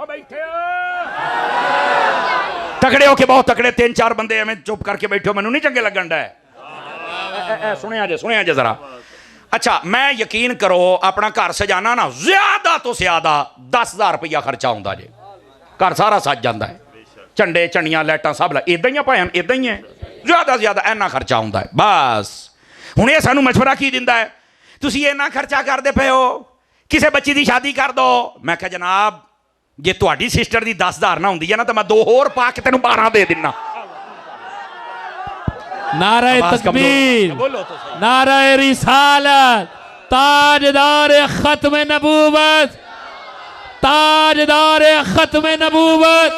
बैठे तकड़े हो के बहुत तकड़े, 3-4 बंदे एवं चुप करके बैठे हो, मैनू नहीं चंगे लगन डे। सुनिया जे जरा। अच्छा मैं यकीन करो अपना घर सजाना ना ज्यादा तो ज्यादा 10,000 रुपया खर्चा होंदा जे, घर सारा सज जाता है, झंडे झंडियां लाइटां सब इदा ही भैन, इदा ही है, ज्यादा ज्यादा इन्ना खर्चा होंदा है। बस हुण ये सानू मशवरा की दिंदा है, तुसीं इन्ना खर्चा करदे पे हो, किसी बच्ची की शादी कर दो। मैं कहा जनाब जे तुहाडी सिस्टर की 10,000 ना होंदी है ना तो मैं 2 होर पा के तेनू 12 दे दिना। नारे तकबीर, बोलो तो सही। नारे रिसालत, ताजदार खत्म नबूवत, ताजदार खत्म नबूवत,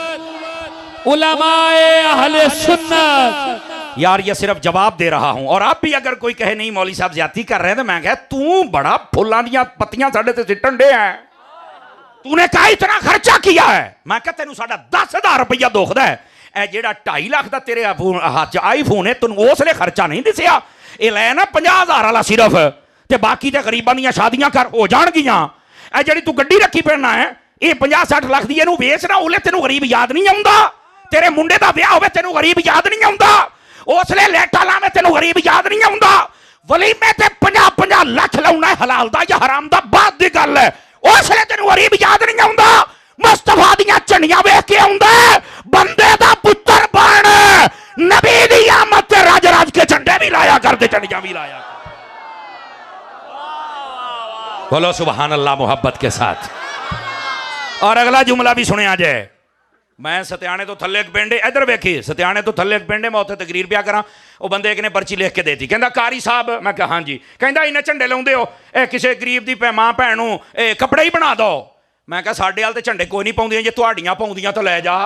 उलमाए अहले सुन्नत। यार ये सिर्फ जवाब दे रहा हूं, और आप भी अगर कोई कहे नहीं मौली साहब ज्यादती कर रहे हैं तो मैं कह तू बड़ा फुल्लां दियां पत्तियां साडे ते सिट्टन डे है, तूने कहा इतना खर्चा किया है। मैं कहा तेनू साडा 10,000 रुपया दुखदा है, ए जेड़ा 2.5 लाख का तेरे हाथ आई फोन है तेन उसले खर्चा नहीं दिसिया, ये लै ना 50,000 वाला सिर्फ, ते बाकी ते गरीबां दियां शादियां कर हो जाणगियां। ए जेड़ी तू गड्डी रखी फिरना है ये 50-60 लाख दी, इहनू वेचना उले तेनू गरीब याद नहीं आउंदा, तेरे मुंडे दा ब्याह होवे तेनू गरीब याद नहीं आउंदा, उसले लेटा लावे तेनू गरीब याद नहीं आउंदा, वलीमे ते 50-50 लाख लाउना है हलाल दा या हराम दा बाद दी गल है, उसले तेनू गरीब याद नहीं आउंदा। मुस्तफा दियां झंडियां वेख के आउंदा बंदे दा पुत्तर बन, नबी दी आमद ते रज रज के झंडे भी लाया कर ते झंडियां भी लाया कर। बोलो सुभान अल्लाह मोहब्बत के साथ। और अगला जुमला भी सुनिया जाए। मैं सत्याने तो थले एक पिंड, इधर वेखी सत्याने तो थले एक पिंड, मैं उत्थे तकरीर पिया करा, वो बंदे एक ने पर्ची लिख के देती, कहंदा कारी साहब, मैं कहा हाँ जी, कहंदा इन्ने झंडे लाउंदे हो, किसी गरीब की मां भैन नूं कपड़े ही बना दो। मैं कहा साडे वाल ते झंडे कोई नहीं पाउंदियां, जे तुहाडियां पाउंदियां तो लै जा।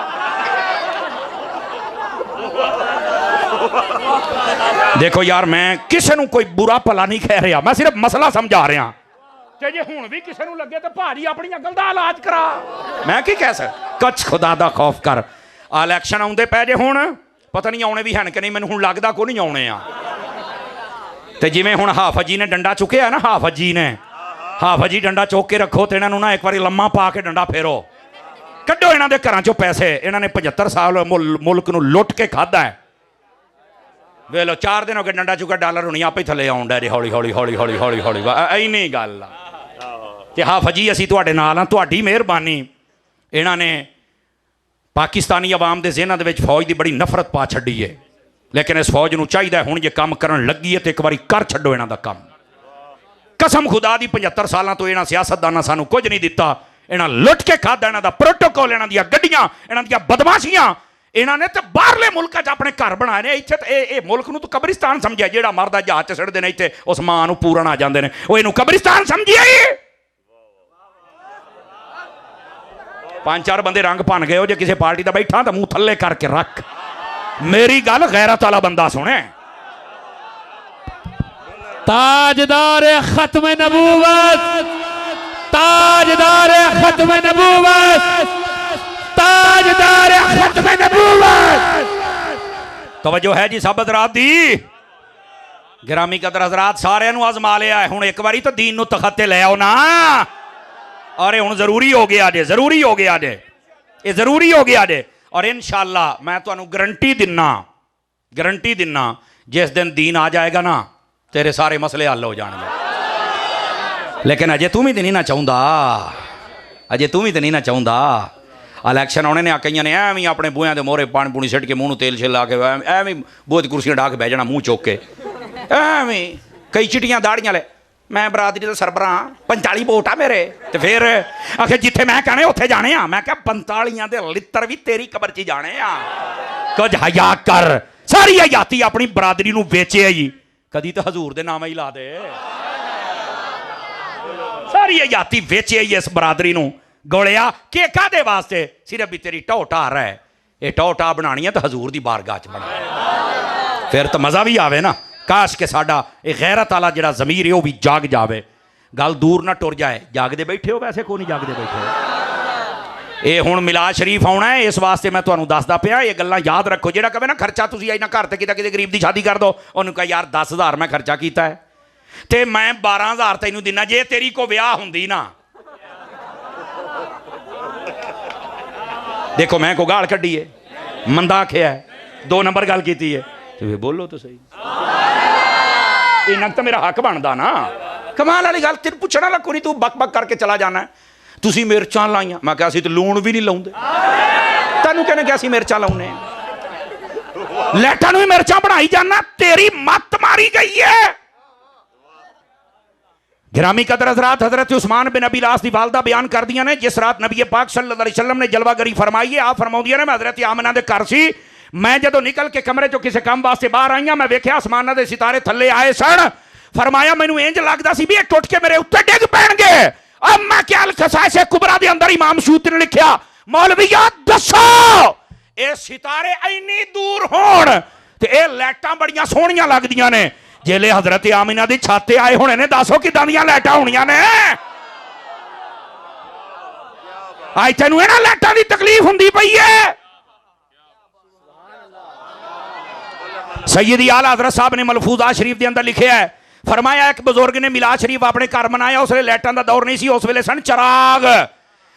देखो यार मैं किसी नूं कोई बुरा भला नहीं कह रहा, मैं सिर्फ मसला समझा रहा, ते जे हुण भी किसी नूं लगे तो भारी अपनी अकल दा इलाज करा। मैं की कह सकदा, कच खुदा दा खौफ कर। इलैक्शन आउंदे पै जे हुण, पता नहीं आउणे भी हन कि नहीं, मैनूं हुण लगदा कोई नहीं आउणे आ। ते जिवें हुण हाफज जी ने डंडा चुकिया ना, हाफज जी डंडा चुक के रखो, तो इन्हों ना एक बार लम्मा पा के डंडा फेरो, कड्डो इन्हों के घरों चो पैसे, इन्होंने 75 साल मुल्क नूं लुट के खादा है। वे लो 4 दिन हो गए डंडा चुका, डॉलर हुणी आपे थले आउण डे हौली हौली हौली हौली हौली हौली, इन्नी गल आ। ते हाफज जी असीं तुहाडे नाल हां, तुहाडी मेहरबानी। इन्हां ने पाकिस्तानी आवाम के ज़हनां दे विच फौज की बड़ी नफरत पा छड्डी है, लेकिन इस फौज नूं चाहिदा हुण जे काम करन लगी है तो एक बारी कर छड्डो इन्हां दा काम। कसम खुदा दी 75 सालों तो इन्हां सियासतदानां सानूं कुछ नहीं दिता, इन्हां लुट के खादा, इन्हां दा प्रोटोकॉल, इन्हां दियां गड्डियां, इन्हां दियां बदमाशियां, इन्हां ने तो बाहरले मुल्कां च अपने घर बनाए ने, इत्थे ते मुल्क नूं तो कब्रिस्तान समझिया, जिहड़ा मरदा जहाज च सड़दे ने इत्थे उस मां नूं पूरन आ जांदे ने, ओह इहनूं कब्रिस्तान समझिया ही। 5-4 बंदे रंग भन गए हो, जे किसी पार्टी का बैठा तो मुंह थले करके रख, मेरी गल गैरत वाला बंदा सुने। ताजदार खत्म नबूवत, ताजदार खत्म नबूवत, ताजदार खत्म नबूवत। तवज्जो है जी सब हज़रात दी, गिरामी कदर हज़रात, सारे नूं आजमा लिया है, हुण एक बारी तो दीन नूं तखत ते ले आओ ना। अरे हुण जरूरी हो गया जे, जरूरी हो गया जे, ये जरूरी हो गया जे। और इंशाअल्लाह मैं तुहानूं गारंटी दिना, जिस दिन दीन आ जाएगा ना तेरे सारे मसले हल हो जाएंगे। लेकिन अजे तू भी तो नहीं ना चाहुंदा, अजे तू भी तो नहीं ना चाहुंदा। इलैक्शन आने ने कई ने एवं ही अपने बूहियां के मोहरे पानी पूनी सिट के मूँह तेल छिल ला के एवं ही बहुत कुर्सियां ढा के बह जाना मूँह चुक के, एवं कई चिट्टियां दाड़ियां ले, मैं बरादरी का सरबरा 45 वोट आ मेरे, तो फिर आखिर जिथे मैं कहने उत्थे जाने आ। मैं क्या 45 दे लित्तर भी तेरी कबर च जाने आ, कुछ हया कर। सारी हयाती अपनी बरादरी नूं बेचे ही, कदी तो हजूर दे नाम ही ला दे। सारी हयाती बेचे ही इस बरादरी नूं, गोलिया के कादे वास्ते, सिर्फ भी तेरी टो टार है, ये टो टा बनानी है तो हजूर दी बारगाह च बना, फिर तो मज़ा भी आवे ना। काश के साडा ये गैरत वाला जिहड़ा ज़मीर है वह भी जाग जाए। गल दूर ना टुर जाए। जागदे बैठे हो? वैसे कोई नहीं जागदे बैठे हो। ये हुण मिलाद शरीफ आउणा है, इस वास्ते मैं तुहानूं दसदा पिया। ये गल्लां याद रखो। जिहड़ा कहे ना खर्चा तुसीं इन्ना घर ते किते गरीब दी शादी कर दो, उहनूं कह यार 10,000 मैं खर्चा कीता है ते मैं 12,000 तैनूं दिना। जे तेरी को विआह हुंदी ना, देखो मैं को गाल कड्डी है, मंदा आखिया है, 2 नंबर गल कीती है, तो बोलो तो सही। इन्ना तो मेरा हक बनता ना। कमाल वाली गल, तेन पुछना लगो नहीं, तू बक बक करके चला जाना है। तुसी मिर्चां लाइया, मैं क्या तो लूण भी नहीं लाउंदे। तेनू कहने क्या सी मिर्चां लाउने, लैटां नूं भी मिर्चां बनाई जाना। तेरी मत मारी गई है। गिरामी कदर हजरात, हजरत उस्मान बिन अबी लास दी वालदा बयान कर दिया ने जिस रात नबी पाक सल्लल्लाहु अलैहि वसल्लम ने जलवागरी फरमाई है। आप फरमाउंदियां ने मैं हजरत आमना दे घर सी, मैं जदों निकल के कमरे चों किसी काम वास्ते बाहर आई, मैं वेख्या आसमानां दे सितारे थल्ले आए सन। फरमाया मैनू इंज लगदा सी भी ये टुट के मेरे उत्ते डिग पैणगे। अब मैं क्या खसाइश कुबरा दे अंदर इमाम सूती ने लिखिया, मौलविया दसो ये सितारे इन्नी दूर होण ते ये लाइटां बड़ियां सोहणियां लगदियां ने, जेले हजरत आमिना दी छाते आए होने ने, दसो किदां दियां लाइटां होणियां ने। अज तैनूं इन्हां लाइटां दी तकलीफ हुंदी पई है। सैयदी आला हजरत साहब ने मलफूजा शरीफ के अंदर लिखे है, फरमाया एक बुजुर्ग ने मिलाद शरीफ अपने घर मनाया। उस वे लाइटां दा दौर नहीं सी, उस वेले सन चराग।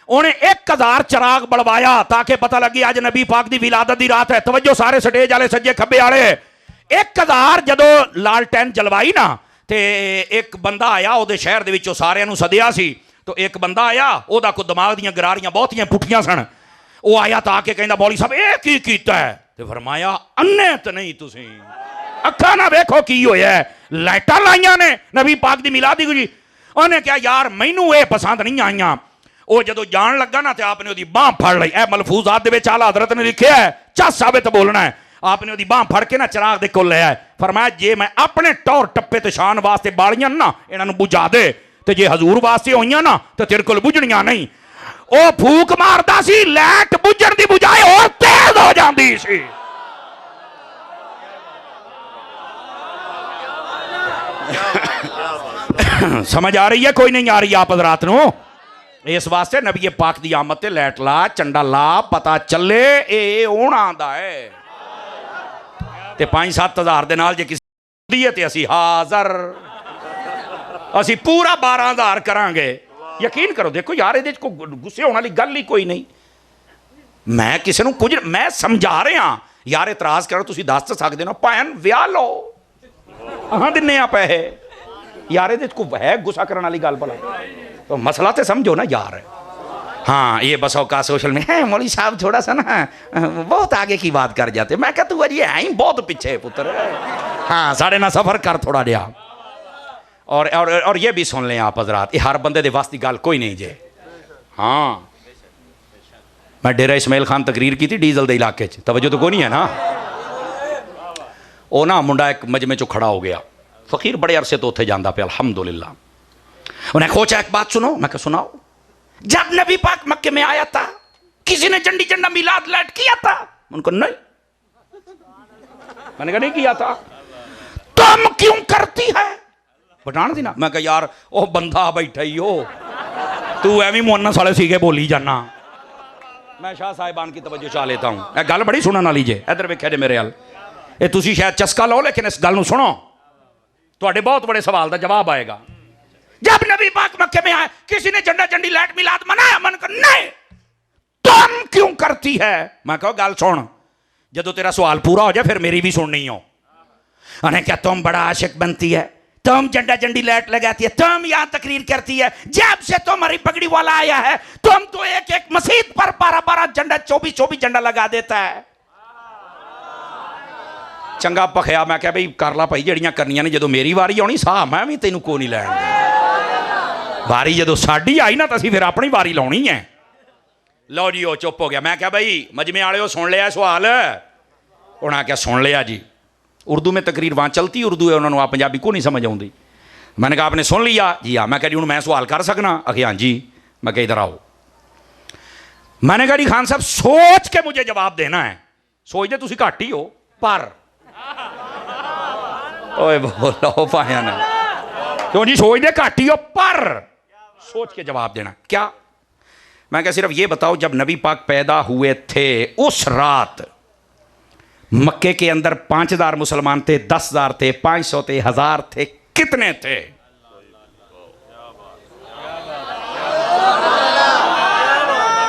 उन्हें 1000 चराग बलवाया ताकि पता लगे अज नबी पाक दी विलादत दी रात है। तवज्जो सारे स्टेज वाले सज्जे खब्बे वाले। 1000 जदों लालटैन जलवाई ना, ते एक बंदा आया उहदे शहर दे विचों, सारियां नूं सदिया सी। तो एक बंदा आया, उहदा कोई दिमाग दियां गरारियां बहुतियां पुठियां सन। वो आया तो आके कहंदा मौलवी साहब ये की कीता है? ते फरमाया अन्ने तो नहीं तुसीं अखा ना वेखो की होया है, लाइटां लाइयां ने नबी पाक दी मिलादी जी। उन्हें कहा यार मैनू ये पसंद नहीं आईयां। वो जदों जान लगा ना, तो आपने उसकी बांह फड़ ली। ए मलफूजात दे विच आला हजरत ने लिखिया है, चस साबित बोलना है। आपने उसकी बांह फड़ के ना चराग दे कोल ले आए। फरमाया जे मैं अपने टौर टप्पे ते शान वास्ते बालियां ना, इन्हां नूं बुझा दे, ते जे हजूर वास्ते होईयां ना तो तेरे कोल बुझणियां नहीं। ओ फूक मारदा सी, लाइट बुझण दी बजाए होर तेज हो जांदी सी। समझ आ रही है कोई नहीं आ रही आप हजरात नूं? इस वास्ते नबी पाक दी आमद ते लाइट ला, चंडा ला, पता चले ए होना आंदा है। ते 5-7 हज़ार दे नाल जे किसी दी है ते असी हाज़र, असी पूरा 12,000 करांगे। यकीन करो, देखो यार ये गुस्से होने वाली गल ही कोई नहीं। मैं किसी नूं कुछ मैं समझा रहा यार, इतराज करो तुसीं दस तो सकदे हो, भैन विआह लो अहां दिन्ने आ पैसे यार, ये है गुस्सा करने वाली गल भला? तो मसला तो समझो ना यार। हाँ ये बस औकात सोशल में है, मौलवी साहब थोड़ा सा ना बहुत आगे की बात कर जाते। मैं क्या तू अजी है ही बहुत पीछे पुत्र। हाँ साढ़े ना सफ़र कर थोड़ा जिहा। और ये भी सुन लें आप हजरात, ये हर बंदे दे वास्ते गल कोई नहीं जे। हाँ मैं डेरा इस्माइल खान तकरीर की थी डीजल के इलाके, तवज्जो तो कोई नहीं है ना। वो ना मुंडा एक मजमे चो खड़ा हो गया, फकीर बड़े अरसे तो उत्थे जांदा पे अल्हम्दुलिल्लाह। उन्हें खोचा एक बात सुनो, मैं क्या सुनाओ। जब नबी पाक मक्के में आया था किसी ने झंडी झंडा मिलाद लाइट किया था? उनको नहीं, मैंने कहा नहीं किया था। तुम क्यों करती है? बताना थी ना। मैं कहा यार ओ बंदा बैठा ही हो, तू एवं मुन्नस वाले सीखे बोली जाना। मैं शाह साहिबान की तवज्जो चाह लेता हूँ। यह गल बड़ी सुनने वाली जे, इधर वेख्या जे मेरे हाल, ये तुसी शायद चस्का लो, लेकिन इस गल नूं सुनो, तुहाडे बहुत बड़े सवाल का जवाब आएगा। जब नबी पाक मक्के में आए किसी ने झंडा झंडी लाइट मिलाद मनाया? मन कर नहीं। तुम क्यों करती है? मैं कहो गल सुन, जदों तेरा सवाल पूरा हो जाए फिर मेरी भी सुननी हो। उन्हें क्या तुम बड़ा आशिक बनती है, तुम झंडा झंडी लाइट लगाती है, तुम यहां तकरीर करती है। जब से तुम्हारी पगड़ी वाला आया है तुम तो एक एक मस्जिद पर 12-12 झंडा 24-24 झंडा लगा देता है। चंगा भखिया। मैं क्या भाई कर ला भाई जड़ियां करनियां ने, जो मेरी वारी आनी साह मैं भी तेनों को नहीं लैन। वारी जो साड़ी आई ना तो असीं फिर अपनी वारी लाउणी है। लो जी वो चुप हो गया। मैं क्या भाई मजमे वाले सुन लिया सवाल? उन्हें क्या सुन लिया जी। उर्दू में तकरीर वहाँ चलती उर्दू है, उन्होंने पंजाबी को नहीं समझ आती। मैंने कहा आपने सुन लिया? जी हाँ। मैं कह जी हूँ मैं सवाल कर सकना? आखिर हाँ जी। मैं कह इधर आओ। मैंने कहा जी खान साहब सोच के मुझे जवाब देना है। सोचते तुम घट ही हो, पर ओए बोलो पाया ना क्यों जी सोचते घट ही हो पर सोच के जवाब देना। क्या मैं क्या सिर्फ ये बताओ जब नबी पाक पैदा हुए थे उस रात मक्के के अंदर 5000 मुसलमान थे, 10,000 थे, 500 थे, 1000 थे, कितने थे?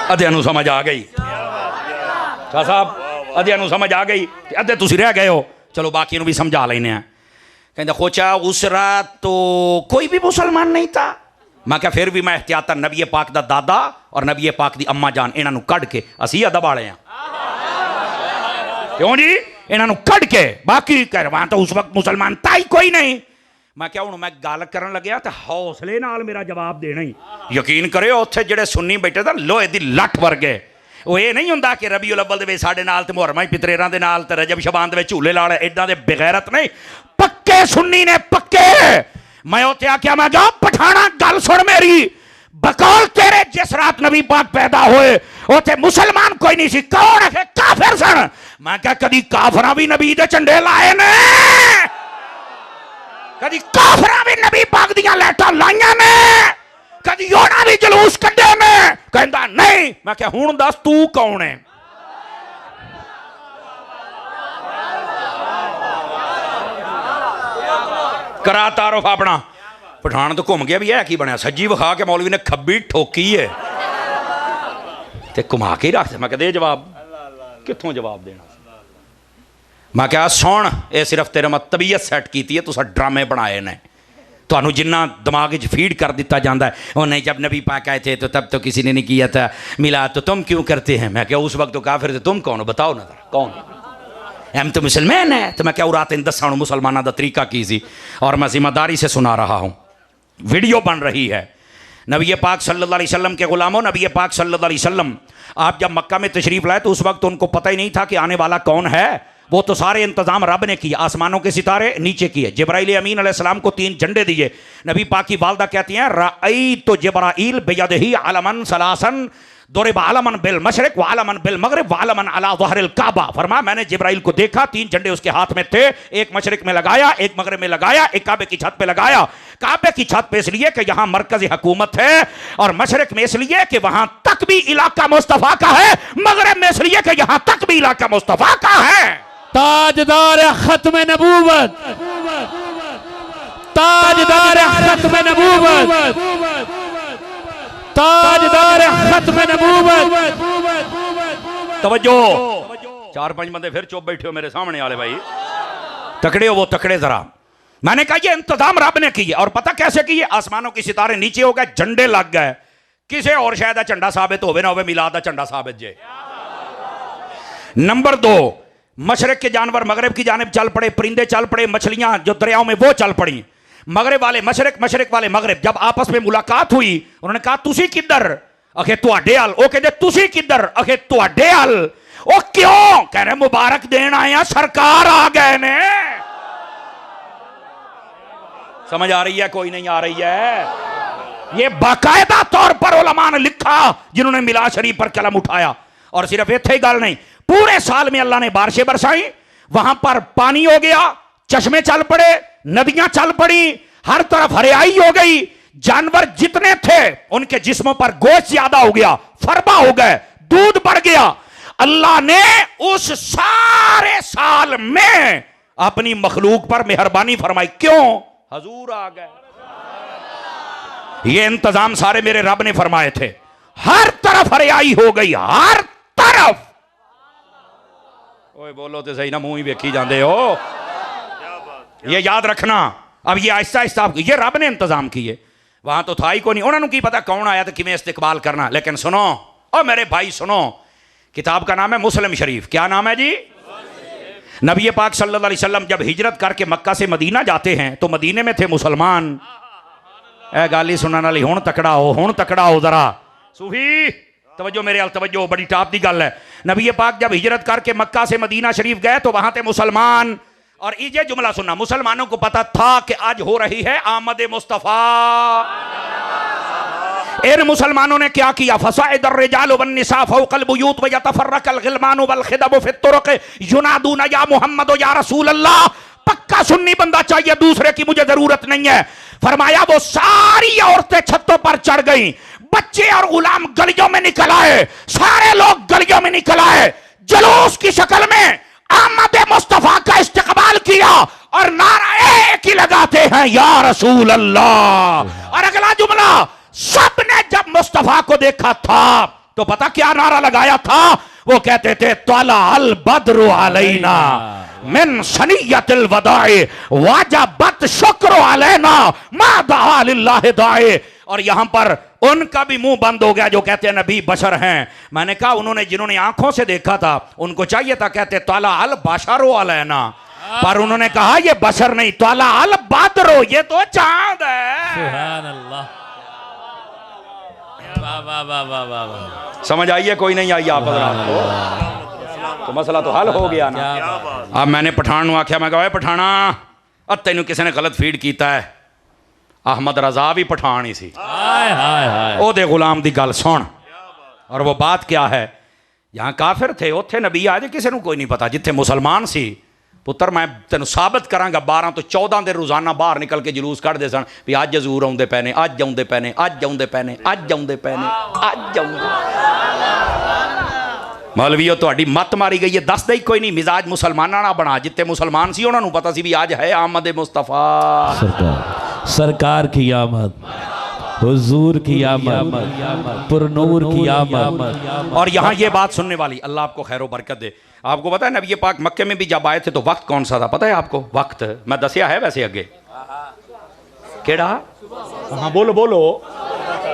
अध्यानु समझ आ गई शाह साहब, अध्यानु समझ आ गई, अद्धे तुसी रह गए हो, चलो बाकी भी समझा लेने। कहते खोचा उस रात तो कोई भी मुसलमान नहीं था। मैं क्या फिर भी मैं एहतियातन नबी पाक दा दादा और नबी पाक दी अम्मा जान इन्हां नूं कढ के असी अदब वाले हैं। क्यों जी इन्हां नूं कढ के बाकी कर वहां तो उस वक्त मुसलमान था ही कोई नहीं। मैं क्या हूं मैं गल करन लग्या तो हौसले नाल मेरा जवाब देना ही। यकीन करियो उत्थे जेड़े सुन्नी बैठे थे लोहे दी लठ वर्गे। वो ये नहीं हुंदा कि रबीउल अव्वल दे साडे नाल ते मुहर्रम पितरेरां दे नाल ते रजब शबान दे झूले लाल इदां दे बेगैरत नहीं, पक्के सुन्नी ने पक्के। मैं उत्थे आख्या मैं जा पठाना गल सुन मेरी, बकौल तेरे जिस रात नबी पाक पैदा होए उत्थे मुसलमान कोई नहीं सी, कौन है काफिर सन। मैं क्या कदी काफिरां भी नबी दे झंडे लाए ने, कदी काफिरां भी नबी पाक दियां लैटां लाइयां ने, कदी ओना भी जलूस कड्डे ने। कहंदा नहीं। मैं क्या हुण दस तू कौन है? करा तारुफ अपना। पठान तो घूम गया भी है की बनया, सज्जी विखा के मौलवी ने खब्बी ठोकी है ते घुमा के ही रख। मैं कहते जवाब कित्थों जवाब देना। मैं क्या सुन ये सिर्फ तेरे मैं तबीयत सैट की है, तुसा ड्रामे बनाए ने, तो जिन्ना दिमाग फीड कर दिता जाता है। और नहीं जब नबी पाक आए थे तो तब तो किसी ने नहीं किया था मिला, तो तुम क्यों करते हैं? मैं क्या उस वक्त तो काफिर थे, तुम कौन हो बताओ ना कौन? हम तो मुसलमान है। तो मैं क्या रात इन दसा मुसलमानों का तरीका की सी और मैं जिम्मेदारी से सुना रहा हूँ। वीडियो बन रही है। नबी पाक सल्लल्लाहु अलैहि वसल्लम के गुलामों, नबी पाक सल्लल्लाहु अलैहि वसल्लम आप जब मक्का में तशरीफ लाए तो उस वक्त उनको पता ही नहीं था कि आने वाला कौन है। वो तो सारे इंतजाम रब ने किया, आसमानों के सितारे नीचे किए, जिब्राइल अमीन अलैहिस्सलाम को 3 झंडे दिए। नबी पाक की वालदा कहती हैं रअई तो जिब्राइल बियदिही अलमन सलासन दोरे आलमन बिल मशरिक व आलमन बिल मगरिब व आलमन अला ज़हरिल काबा। फरमाया मैंने जिब्राइल को देखा, 3 झंडे उसके हाथ में थे, एक मशरिक में लगाया, एक मगरिब में लगाया, एक काबे की छत पे लगाया। काबे की छत पे इसलिए कि यहां मरकज़ी हुकूमत है, और मशरिक में इसलिए कि वहां तक भी इलाका मुस्तफा का है, मगरिब में इसलिए कि यहां तक भी इलाका मुस्तफा का है। ताजदार खत्म नबूवत, ताजदार खत्म नबूवत, ताजदार खत्म नबूवत। तवज्जो 4-5 बंदे फिर चुप बैठे हो मेरे सामने वाले भाई, तकड़े हो वो तकड़े जरा। मैंने कहा ये इंतजाम रब ने किए, और पता कैसे किए? आसमानों के सितारे नीचे हो गए, झंडे लग गए। किसे और शायद झंडा साबित होवे ना होवे, मिलाद दा झंडा साबित जे। नंबर 2 मशरक के जानवर मगरब की जानिब चल पड़े, परिंदे चल पड़े, मछलियां जो दरियाओं में वो चल पड़ी। मगरब वाले मशरक, मशरक वाले मगरब। जब आपस में मुलाकात हुई उन्होंने कहा तुसी किधर? अखे तुहाडे हाल। ओ कहते तुसी किधर? अखे तुहाडे हाल। ओ क्यों? कह रहे मुबारक देन आए हैं, सरकार आ गए ने। समझ आ रही है? कोई नहीं आ रही है? ये बाकायदा तौर पर उलमा ने लिखा जिन्होंने मिलाद शरीफ पर कलम उठाया। और सिर्फ इत्थे ही गल नहीं, पूरे साल में अल्लाह ने बारिशें बरसाई, वहां पर पानी हो गया, चश्मे चल पड़े, नदियां चल पड़ी, हर तरफ हरियाई हो गई। जानवर जितने थे उनके जिस्मों पर गोश्त ज्यादा हो गया, फरबा हो गए, दूध बढ़ गया। अल्लाह ने उस सारे साल में अपनी मखलूक पर मेहरबानी फरमाई। क्यों? हजूर आ गए। ये इंतजाम सारे मेरे रब ने फरमाए थे। हर तरफ हरियाई हो गई, हर तरफ। ओए बोलो तो सही ना, मुंह ही वेखी जाते हो। ये याद रखना। अब ये आहिस्ता आहिस्ता ये रब ने इंतजाम किए, वहां तो था ही को नहीं। उन्होंने की पता कौन आया तो किमें इस्तिकबाल करना। लेकिन सुनो और मेरे भाई सुनो, किताब का नाम है मुस्लिम शरीफ। क्या नाम है जी? नबी पाक सल्लल्लाहु अलैहि वसल्लम जब हिजरत करके मक्का से मदीना जाते हैं तो मदीने में थे मुसलमान। ए गाली सुनने वाली हुण तकड़ा हो, हुण तकड़ा हो जरा सूफी। तवज्जो मेरे अल तवज्जो, बड़ी टाप दी गल है। नबी पाक जब हिजरत करके मक्का से मदीना शरीफ गए तो वहां थे मुसलमान। और ये जुमला सुनना, मुसलमानों को पता था कि आज हो रही है आमद मुस्तफा। इन मुसलमानों ने क्या किया? फसाइदर रिजाल वन निसा फौकल बुयूत व यतफर्रकल गिलमान वल खिदब फि तुरुक युनादूना या मुहम्मद या रसूल अल्लाह। पक्का सुन्नी बंदा चाहिए, दूसरे की मुझे जरूरत नहीं है। फरमाया वो सारी औरतें छतों पर चढ़ गईं, बच्चे और गुलाम गलियों में निकल आए, सारे लोग गलियों में निकल आए, जुलूस की शक्ल में अहमद मुस्तफा का इस्तकबाल किया और नारा एक ही लगाते हैं, या रसूल अल्लाह। और अगला जुमला, सबने जब मुस्तफा को देखा था तो पता क्या नारा लगाया था? वो कहते थे तला अल बद्रु अलैना मिन सनियतिल वदाए वाजबत शुक्र अलैना मा दआ लिल्लाहि दाए। और यहां पर उनका भी मुंह बंद हो गया जो कहते हैं नबी बशर हैं। मैंने कहा उन्होंने जिन्होंने आंखों से देखा था उनको चाहिए था कहते तला अल बशरो अलैना, पर उन्होंने कहा ये बशर नहीं, तला अल बद्रो, ये तो चांद है। सुभान अल्लाह। वाह वाह वाह वाह वाह वाह। समझ आइए कोई नहीं आई आप को तो मसला तो हल हो गया ना। अब मैंने पठान ਨੂੰ आख्या, मैं कहा पठाना तेन किसी ने गलत फीड किया है। अहमद रजा भी पठान ही सी, ओदे गुलाम दी गल सुन। और वो बात क्या है, यहाँ काफिर थे उत्थे नबी आज किसी को कोई नहीं पता, जिथे मुसलमान सी पुत्र मैं तेन साबित करांगा 12 तो 14 दिन रोजाना बाहर निकल के जलूस कढ़ते सन भी अज हजूर आउंदे पे ने, अज आउंदे पे ने, अज आउंदे पे ने, अज आउंदे पे ने, अज आउंदे। मौलवीओ तुहाडी मत मारी गई है, दसदा ही कोई नहीं, मिजाज मुसलमाना ना बना। जिते मुसलमान सी उन्होंने पता सी भी अज है अहमद मुस्तफा सरकार की आमद, हुजूर की आमद, पुरनूर की आमद। और यहाँ ये बात सुनने वाली, अल्लाह आपको खैर बरकत दे। आपको पता है नबी पाक मक्के में भी जब आए थे तो वक्त कौन सा था पता है आपको? वक्त मैं दसिया है वैसे अगे केड़ा, हाँ बोलो बोलो,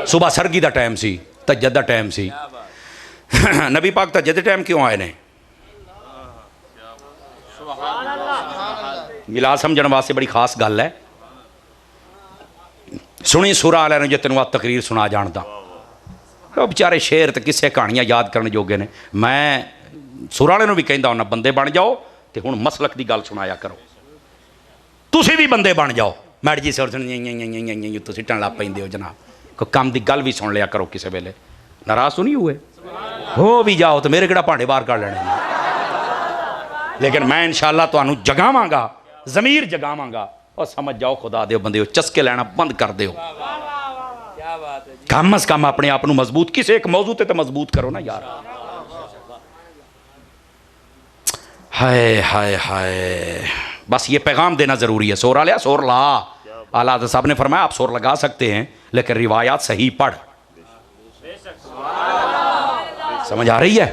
सुबह सरगी का टाइम सी, तजद का टाइम सी। नबी पाक तजद टाइम क्यों आए ने? मिलाद समझने वास्ते बड़ी खास गल है। सुनी सुरा वाले ने जो तेन तकरीर सुना जानता, तो बेचारे शेर तो किस्से कहानियां याद करने जोगे ने। मैं सुर वाले भी कहता हूं बंदे बन जाओ तो हुण मसलक की गल सुनाया करो, तुसी भी बंदे बन जाओ। मैड जी सर सिटन लग पेंदे हो जनाब, कोई काम की गल भी सुन लिया करो, किसी वेले नाराज तो नहीं हुए हो भी जाओ तो मेरे किहड़ा भांडे बाहर कर लेने। लेकिन मैं इंशाअल्लाह तुहानू जगावांगा, ज़मीर जगावांगा और समझ जाओ खुदा दे बंदे हो, चस्के लेना बंद कर दो। कम अज कम अपने आप को मजबूत किसी एक मौजू ते तो मजबूत करो ना यार। हाय हाय हाय, बस ये पैगाम देना जरूरी है। सोर लिया, सोर ला। आला साहब ने फरमाया आप सोर लगा सकते हैं लेकिन रिवायात सही पढ़। समझ आ रही है?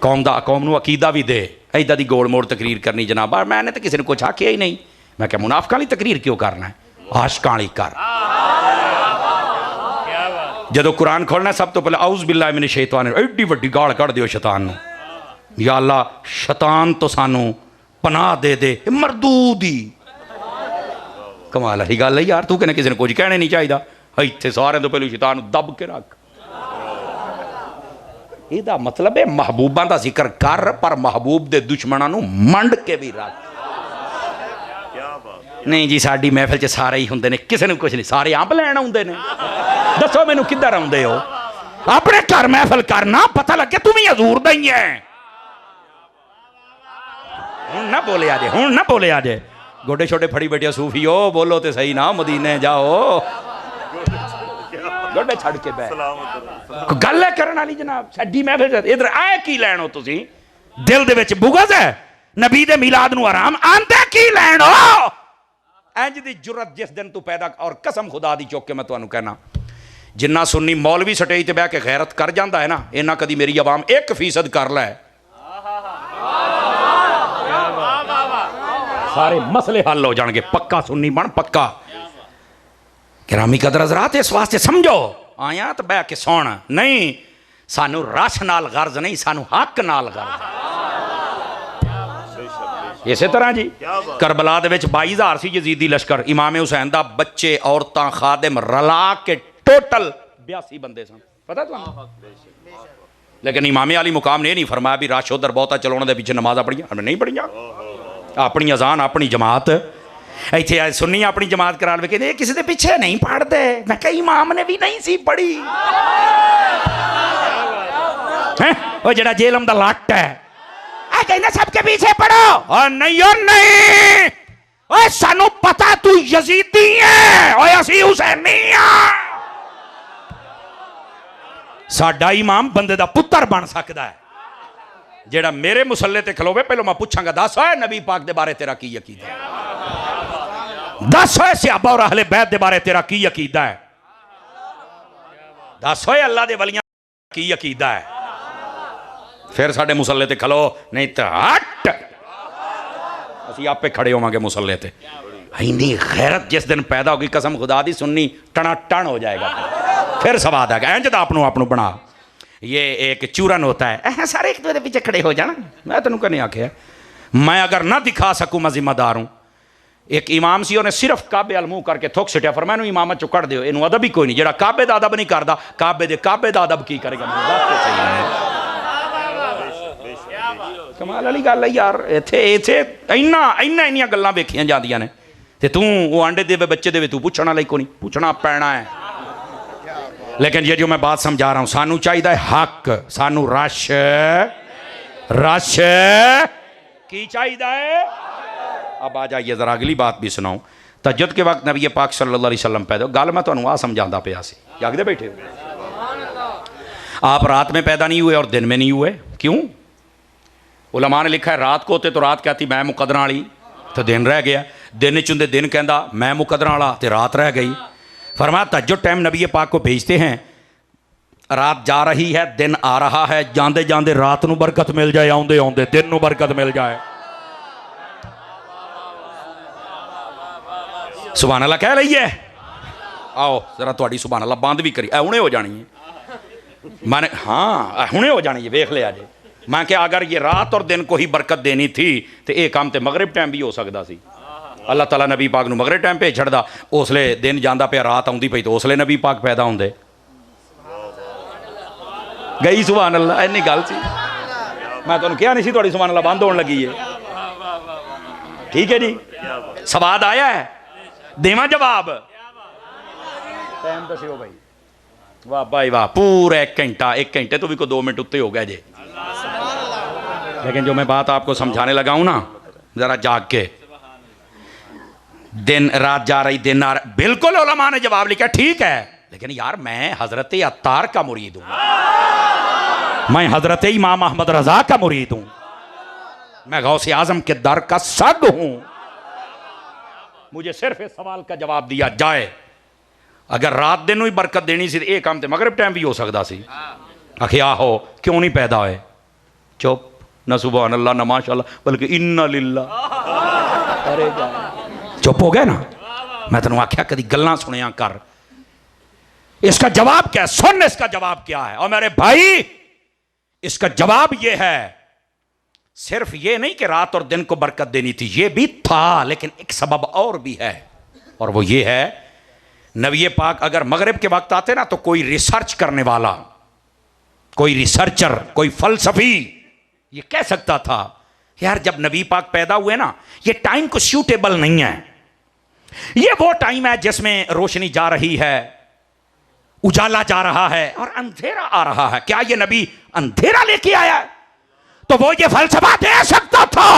कौम नू अकीदा भी दे। इदा दी गोल मोड़ तकरीर करनी जनाब, मैंने तो किसी ने कुछ आख्या ही नहीं। मैं क्या मुनाफिकां वाली तकरीर क्यों करना है, आशिकां वाली कर। जदों कुरान खोलना सब तो पहले औज़ बिल्लाहि मिनश शैतान, एड्डी वड्डी गाल कढ़ दिओ शैतान नू, या अल्लाह शैतान तो सानू पनाह दे दे, मरदूदी। कमाल वाली गल है यार, तू कहने किसी ने कुछ कहना नहीं चाहिए, इत्थे सारे तो पहले शैतान दब के रख। ਇਹਦਾ मतलब है महबूबा का जिक्र कर पर महबूब के दुश्मनों नू मंड के भी रख। नहीं जी साडी महफिल च सारे ही होंदे ने, किसी ने कुछ नहीं, सारे अंब लैन आउंदे ने। दसो मैनू किधर आउंदे हो? अपने घर महफिल करना, पता लगे तू भी हजूर दा ही है। हुण ना बोले आजे, हुण ना बोले आजे, गोडे छोटे फड़ी बैठे सूफी हो, बोलो तो सही ना, मदीने जाओ गोडे छड़ के बह गल करने वाली जनाब। साडी महफिल इधर आए की लैन हो तुसीं? दिल दे विच बुगज है नबी दे मिलाद नू आराम आंदे की लैन हो? इंज दी जुरत जिस दिन तू पैदा, और कसम खुदा दी चौक के मैं तुहानू कहना, जिन्ना सुन्नी मौलवी स्टेज ते बह के गैरत कर जाता है ना, इन्ना कदी मेरी आवाम 1% कर लै, सारे मसले हल हो जाएंगे। पक्का सुन्नी बन, पक्का। गिरामी कदर हज़रात, इस वास्ते समझो आया तो बह के सुन, नहीं सानू रश नाल गर्ज नहीं, सानू हक नाल गर्ज। इसे तरह जी करबला दे विच 22,000 सी यजीदी लश्कर, इमाम हुसैन दा बच्चे औरतां खादिम रला के टोटल 82 बंदे सन, पता तुहानू? लेकिन इमाम अली मुकाम ने नहीं फरमाया भी रश उधर बहुता चलाने के पीछे नमाज़ा पढ़िया, हमने नहीं पढ़िया। अपनी अजान अपनी जमात, इतने आए सुन्नी अपनी जमात करा लो, कहते किसी के पीछे नहीं पढ़ते। मैं कहा इमाम ने भी नहीं सी पढ़ी है, वो जड़ा जेलम दा लट है कहना सबके पीछे पढ़ो, और नहीं और नहीं, ओए सानू पता तू यजीदी है, ओए असी हुसैनी हां। साडा इमाम बंदे दा पुत्तर बन सकदा है जेड़ा मेरे मुसल्ले ते खलोवे। पहलो मैं पूछांगा, दस होए नबी पाक दे बारे तेरा की अकीदा है? दस होए सहाबा और अहले बैत दे बारे तेरा की अकीदा है? दस होए अल्लाह दे वलियां की अकीदा है? फिर साडे मुसल्ले ते खलो, नहीं तो हट असी आपे खड़े होवांगे मुसल्ले ते। इन्नी गैरत जिस दिन पैदा होगी कसम खुदा दी सुन्नी टना टन हो जाएगा। फिर सवाद आ गया इंज दा आपनों आपनों बना। ये एक चूरन होता है, सारे एक दूसरे पीछे खड़े हो जाना। मैं तेन कहीं आख्या मैं अगर ना दिखा सकूँ मैं जिम्मेदार हूँ। एक इमाम सी उन्हें सिर्फ काबे अल मुंह करके थुक सिटिया, पर मैं इमामत चो कढ़ दिओ, इनू अदब ही कोई नहीं। जेड़ा काबे दा अदब नहीं करता, काबे दा अदब की करेगा? कमाल वाली गल है यार। इत्थे इत्थे इन्नियां गल्लां वेखियां जांदियां ने ते तू वो आंडे देवे बच्चे देवे तू पूछण वाला ही कोई नहीं। पूछना पैना है। लेकिन ये जो मैं बात समझा रहा हूं, सानू चाहिए हक, सानू रश रश की चाहिए। अब आ जाइए जरा अगली बात भी सुनाऊं। तहज्जुद के वक्त नबी पाक सल्लल्लाहु अलैहि वसल्लम पैदा। गल मैं तुहानू आ समझाता पिया सी, जागदे बैठे हो। आप रात में पैदा नहीं हुए और दिन में नहीं हुए, क्यों? उलमा ने लिखा है रात को होते तो रात कहती मैं मुकदरा वाली, तो दिन रह गया। दिन चुंदे दिन कहता मैं मुकदरा वाला, तो रात रह गई। फरमाया तहज्जुद टाइम नबी पाक को भेजते हैं, रात जा रही है दिन आ रहा है, जांदे जांदे रात नू बरकत मिल जाए, आउंदे आउंदे दिन नू बरकत मिल जाए। सुभान अल्लाह कह लईए। आओ जरा थोड़ी सुभान अल्लाह बंद भी करी, हुणे हो जानी है। मैंने हाँ हुणे हो जानी है, वेख लिया जे। मैं क्या अगर ये रात और दिन को ही बरकत देनी थी तो यह काम तो मगरिब टाइम भी हो सकता सी। अल्लाह ताला नबी पाक नू मगरिब टाइम भेज छड़दा, उसले दिन जांदा पिया रात आउंदी पई, तो उसले नबी पाक पैदा होंदे। गई सुभान अल्लाह, इन्नी गल सी। मैं तुहानू कहा नहीं सी थोड़ी सुभान अल्लाह बंद होने लगी है। ठीक है जी, सवाद आया है, देवा जवाब? टाइम दस्यो भाई। वाह भाई वाह, पूरा एक घंटे तो भी को 2 मिनट उत्ते हो गया जे। लेकिन जो मैं बात आपको समझाने लगा हूं ना, जरा जाग के। दिन रात जा रही दिन आ रही, बिल्कुल उलमा ने जवाब लिखा ठीक है। लेकिन यार मैं हजरत अत्तार का मुरीद हूं, मैं हजरत इमाम अहमद रजा का मुरीद हूं, मैं गौसे आजम के दर का सग हूं। मुझे सिर्फ इस सवाल का जवाब दिया जाए, अगर रात दिन ही बरकत देनी सी ये काम तो मगरिब टाइम भी हो सकता सी। आखिया हो क्यों नहीं पैदा होए? चुप, न सुभान अल्लाह न माशाअल्लाह, बल्कि इन्ना लिल्लाह। अरे चुप हो गया ना। मैं तेन आख्या कभी गल्लां सुनिया कर, इसका जवाब क्या? सुन इसका जवाब क्या है। और मेरे भाई इसका जवाब यह है, सिर्फ ये नहीं कि रात और दिन को बरकत देनी थी, ये भी था, लेकिन एक सबब और भी है, और वो ये है नबी पाक अगर मगरिब के वक्त आते ना तो कोई रिसर्च करने वाला, कोई रिसर्चर, कोई फलसफी ये कह सकता था यार जब नबी पाक पैदा हुए ना ये टाइम को सूटेबल नहीं है, ये वो टाइम है जिसमें रोशनी जा रही है, उजाला जा रहा है और अंधेरा आ रहा है। क्या ये नबी अंधेरा लेके आया? तो वो ये फलसफा दे सकता था।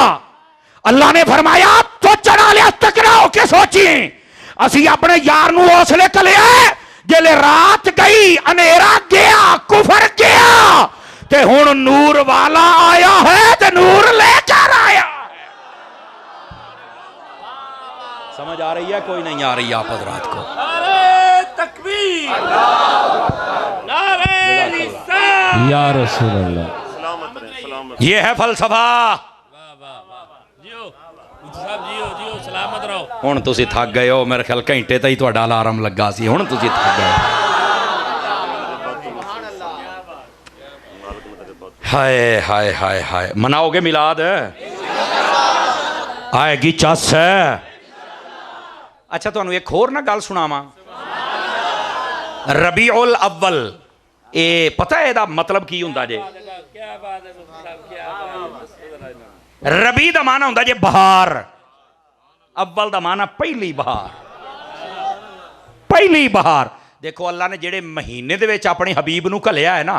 अल्लाह ने फरमाया तो चढ़ा लिया टकराओ के सोची असी अपने यार नू हौसले कले जेले रात गई अंधेरा गया कुफर गया ते हुण नूर वाला आया है ते नूर लेकर आया है। समझ आ रही है? कोई नहीं आ रही आप हजरात को? नारे तकबीर, नारे रिसालत, या रसूल अल्लाह। ये है फलसफा। जियो सलामत रहो। हुण तुसी थक गए हो, मेरे ख्याल घंटे तक ही तुहाडा अलार्म लगा सी, हुण तुसी थक गए। हाय हाय हाय हाय, मनाओगे मिलाद? आएगी चस है। अच्छा तुहानू एक होर ना गल सुनावां। रबीउल अव्वल, ये पता है इहदा मतलब की हुंदा जे? रबी दा माना हुंदा जे बहार, अव्वल दा माना पहली बहार। पहली बहार देखो अल्लाह ने जेड़े महीने दे विच अपने हबीब नू घलिया है ना,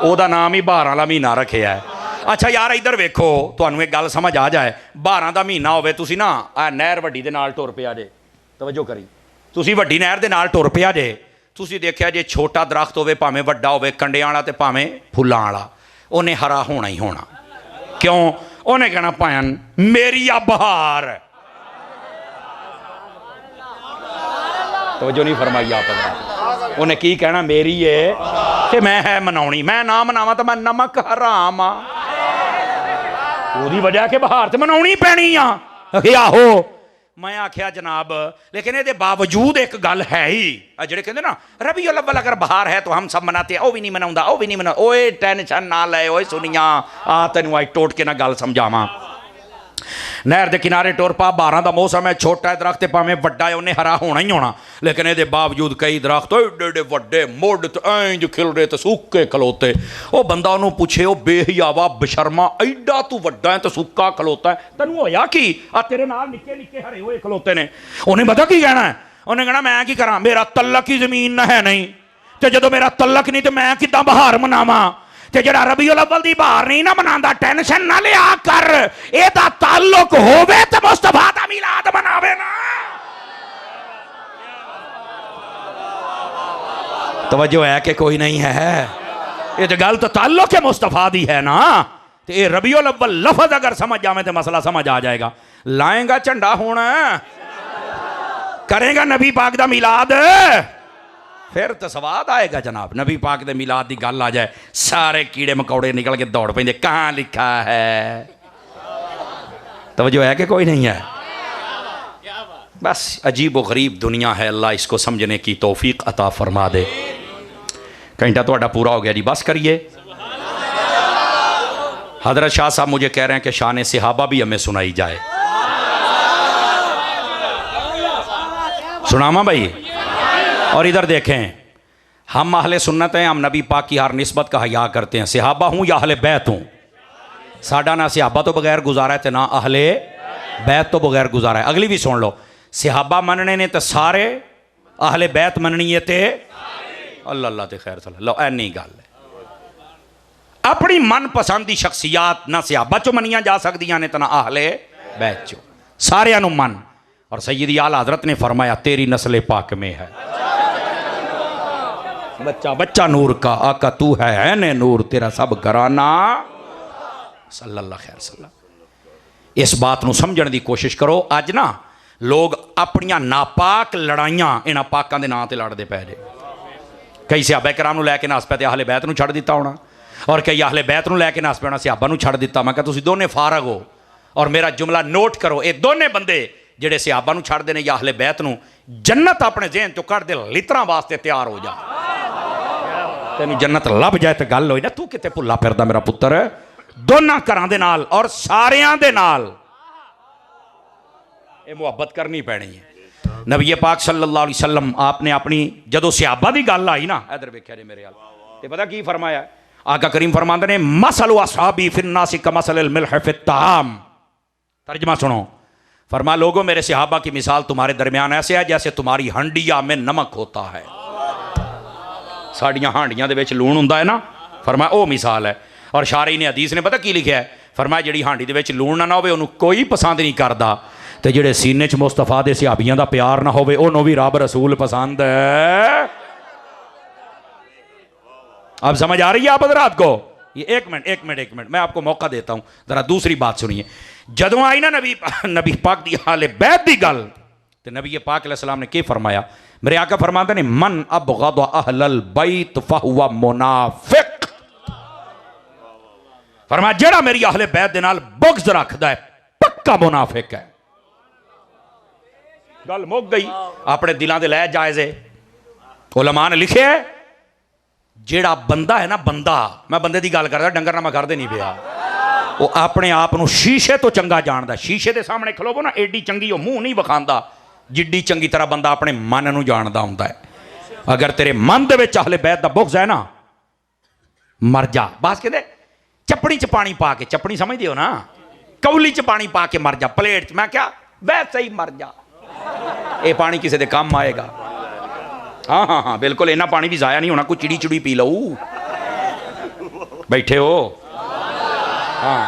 ओदा नाम ही बहार वाला महीना रखिया है। अच्छा यार इधर वेखो, ਤੁਹਾਨੂੰ एक गल समझ आ जाए, 12 ਦਾ ਮਹੀਨਾ ਹੋਵੇ, ਤੁਸੀਂ ਨਾ ਆ ਨਹਿਰ ਵੱਡੀ ਦੇ ਨਾਲ ਟੁਰ ਪਿਆ ਜੇ, ਤਵੱਜੋ ਕਰੀ, ਤੁਸੀਂ ਵੱਡੀ ਨਹਿਰ ਦੇ ਨਾਲ ਟੁਰ ਪਿਆ ਜੇ, ਤੁਸੀਂ ਦੇਖਿਆ ਜੇ ਛੋਟਾ ਦਰਖਤ ਹੋਵੇ ਭਾਵੇਂ ਵੱਡਾ ਹੋਵੇ, ਕੰਡਿਆਂ ਵਾਲਾ ਤੇ ਭਾਵੇਂ ਫੁੱਲਾਂ ਵਾਲਾ, ਉਹਨੇ ਹਰਾ ਹੋਣਾ ਹੀ ਹੋਣਾ। ਕਿਉਂ? ਉਹਨੇ ਕਹਿਣਾ ਭੈਣ ਮੇਰੀ ਆ ਬਹਾਰ। ਤਵੱਜੋ ਨਹੀਂ ਫਰਮਾਈ ਆਪ, ਉਹਨੇ ਕੀ ਕਹਿਣਾ, ਮੇਰੀ ਏ ਤੇ ਮੈਂ ਹੈ ਮਨਾਉਣੀ, ਮੈਂ ਨਾ ਮਨਾਵਾਂ ਤਾਂ ਮੈਂ ਨਮਕ ਹਰਾਮ ਆ, ਉਹਦੀ ਵਜ੍ਹਾ ਕਿ ਬਹਾਰ ਤੇ ਮਨਾਉਣੀ ਪੈਣੀ ਆ। ਆਹੋ मैं आख्या जनाब, लेकिन ये बावजूद एक गल है ही, जेडे कहते ना रबीउल अव्वल अगर बहार है तो हम सब मनाते हैं, वो भी नहीं मनाउंदा, वो भी नहीं मना। ओए टेंशन ना ले, ओए सुनिया आ तेन आई टोट के ना गल समझावा। नहर के किनारे टुर पा, 12 का मौसम है, छोटा दरख्त भावें वड्डा है, उन्हें हरा होना ही होना, लेकिन ये बावजूद कई दरख्त एडे एडे वड्डे मुड इंज खिलरे तो सुक्के खलोते। वो बंदा उन्होंने पूछे, वो बेहियावा बशर्मा एडा तू वड्डा है तो सुक्का खलोता है, तेन होया कि आ तेरे नाल निक्के निक्के हरे हुए खलोते ने। उन्हें पता की कहना है, उन्हें कहना मैं की करा, मेरा तलक ही जमीन है नहीं, तो जो मेरा तलक नहीं तो मैं किदा बहार मनावा। ते जड़ा रबीउल अव्वल दी बहार नहीं ना मनांदा, टेंशन ना लिया कर, एदा ताल्लुक होवे ते मुस्तफा दा मिलाद मनावे ना। तवज्जो है कि कोई नहीं है? ये तो गल तो ताल्लुक है मुस्तफा दी है ना। ते ये रबीउल अव्वल लफज अगर समझ जावे तो मसला समझ आ जाएगा। लाएगा झंडा हुण, करेगा नबी पाक दा मिलाद, फिर तो स्वाद आएगा जनाब। नबी पाक दे मिलाद की गल आ जाए, सारे कीड़े मकौड़े निकल के दौड़ पेंदे, कहाँ लिखा है? तवज्जो है कि कोई नहीं है? बस अजीब व गरीब दुनिया है, अल्लाह इसको समझने की तौफीक अता फरमा दे। घंटा तो पूरा हो गया जी, बस करिए। हजरत शाह साहब मुझे कह रहे हैं कि शान सहाबा भी हमें सुनाई जाए। सुनामा भाई? और इधर देखें, हम अहले सुन्नत हैं, हम नबी पाक की हर निस्बत का हया करते हैं। सहाबा हूँ या अहले बैत हूँ, साडा ना सहाबा तो बगैर गुजारा है, तो ना अहले बैत तो बगैर गुजारा है। अगली भी सुन लो, सहाबा मनने ने तो सारे, अहले बैत मननी है ते अल्लाह अल्लाह ते खैर सल्ला। लो ऐनी गल है, अपनी मनपसंद की शख्सियात ना सहाबा चो मनिया जा सकदियां ने, तो ना अहले बैत चो, सारियां नूं मन। और सैयदी आला हजरत ने फरमाया, तेरी नस्ल पाक में है बच्चा बच्चा नूर का, आका तू है ने नूर, तेरा सब घराना सल्लल्लाहु खैर सल्ला। इस बात को समझने की कोशिश करो। अज ना लोग अपनियां नापाक लड़ाइयां इन्हां पाकां दे नां ते लड़दे पै जे। कई सहाबा कराम नूं लैके नस पे अहले बैत नूं छड़ दिता होना, और कई अहले बैत नूं लैके नस पे होना सहाबा नूं छड़ दिता। मैं कहा तुसीं दोने फारग हो, और मेरा जुमला नोट करो, ये दोने बंदे जेडे सहाबा नूं छड़दे ने या अहले बैत नूं, जन्नत अपने जहन चों कढ़ दे, लितरां वास्ते तैयार हो जा। तेन जन्नत लभ जाए तो गल होई ना, तू किते भुला फिरदा मेरा पुत्र। दोनों घरां दे नाल और सारियां दे नाल ये मुहब्बत करनी पैनी है। नबी पाक सल्लल्लाहु अलैहि वसल्लम आपने अपनी जदों सहाबा दी गल आई ना, इधर वेख्या जे मेरे हाल ते पता की फरमाया, आका करीम फरमांदे ने, मसलु असहाबी फिन्नासी कमसलिल मिल्ह फित ताम। तर्जमा सुनो, फरमा लोगों मेरे सहाबा की मिसाल तुम्हारे दरमियान ऐसे है जैसे तुम्हारी हंडिया में नमक होता है। साड़ियाँ हांडियां दे विच लूण हुंदा है ना, फरमाया ओ मिसाल है। और शारी ने हदीस ने पता की लिखा है, फरमाया जिहड़ी हांडी दे विच लूण ना होवे उहनूं कोई पसंद नहीं करदा, ते जिहड़े सीने च मुस्तफा दे सहाबियां दा प्यार ना होवे उहनूं भी रब रसूल पसंद है। अब समझ आ रही है आप हज़रात को? ये एक मिनट मैं आपको मौका देता हूं, जरा दूसरी बात सुनिए। जदों आई ना नबी पाक दी हाले बैत दी गल, ते नबी पाक अलैहिस्सलाम ने क्या फरमाया? मेरे आका फरमाते ने, मन अबग़द अहलल बैत फहुवा मुनाफिक। फरमाया जेड़ा मेरी अहले बैत दे नाल बुग़्ज़ रखदा है पक्का मुनाफिक है। गल मुक गई। अपने दिलों दे लै जायज़े उलमा ने लिखे है, जेड़ा बंदा है ना, बंदा, मैं बंदे की गल करदा, डंगर ना मैं करदे नहीं पिया, वो अपने आप को शीशे तो चंगा जानदा। शीशे के सामने खलोवो ना, एडी चंगी वो मुंह नहीं विखांदा जिड्डी चंगी तरह बंदा अपने मन नूं जानदा हुंदा है। अगर तेरे मन दे विच अहले बैत दा बुग़्ज़ है ना, मर जा। बस कहते चपड़ी च पानी पा के, चपड़ी समझदे हो ना, कौली च पानी पा के मर जा, प्लेट च। मैं क्या वैसे ही मर जा, ये पानी किसी दे काम आएगा। हाँ हाँ हाँ बिल्कुल, इन्ना पानी भी जाया नहीं होना, कोई चिड़ी चिड़ी पी लो। बैठे हो हाँ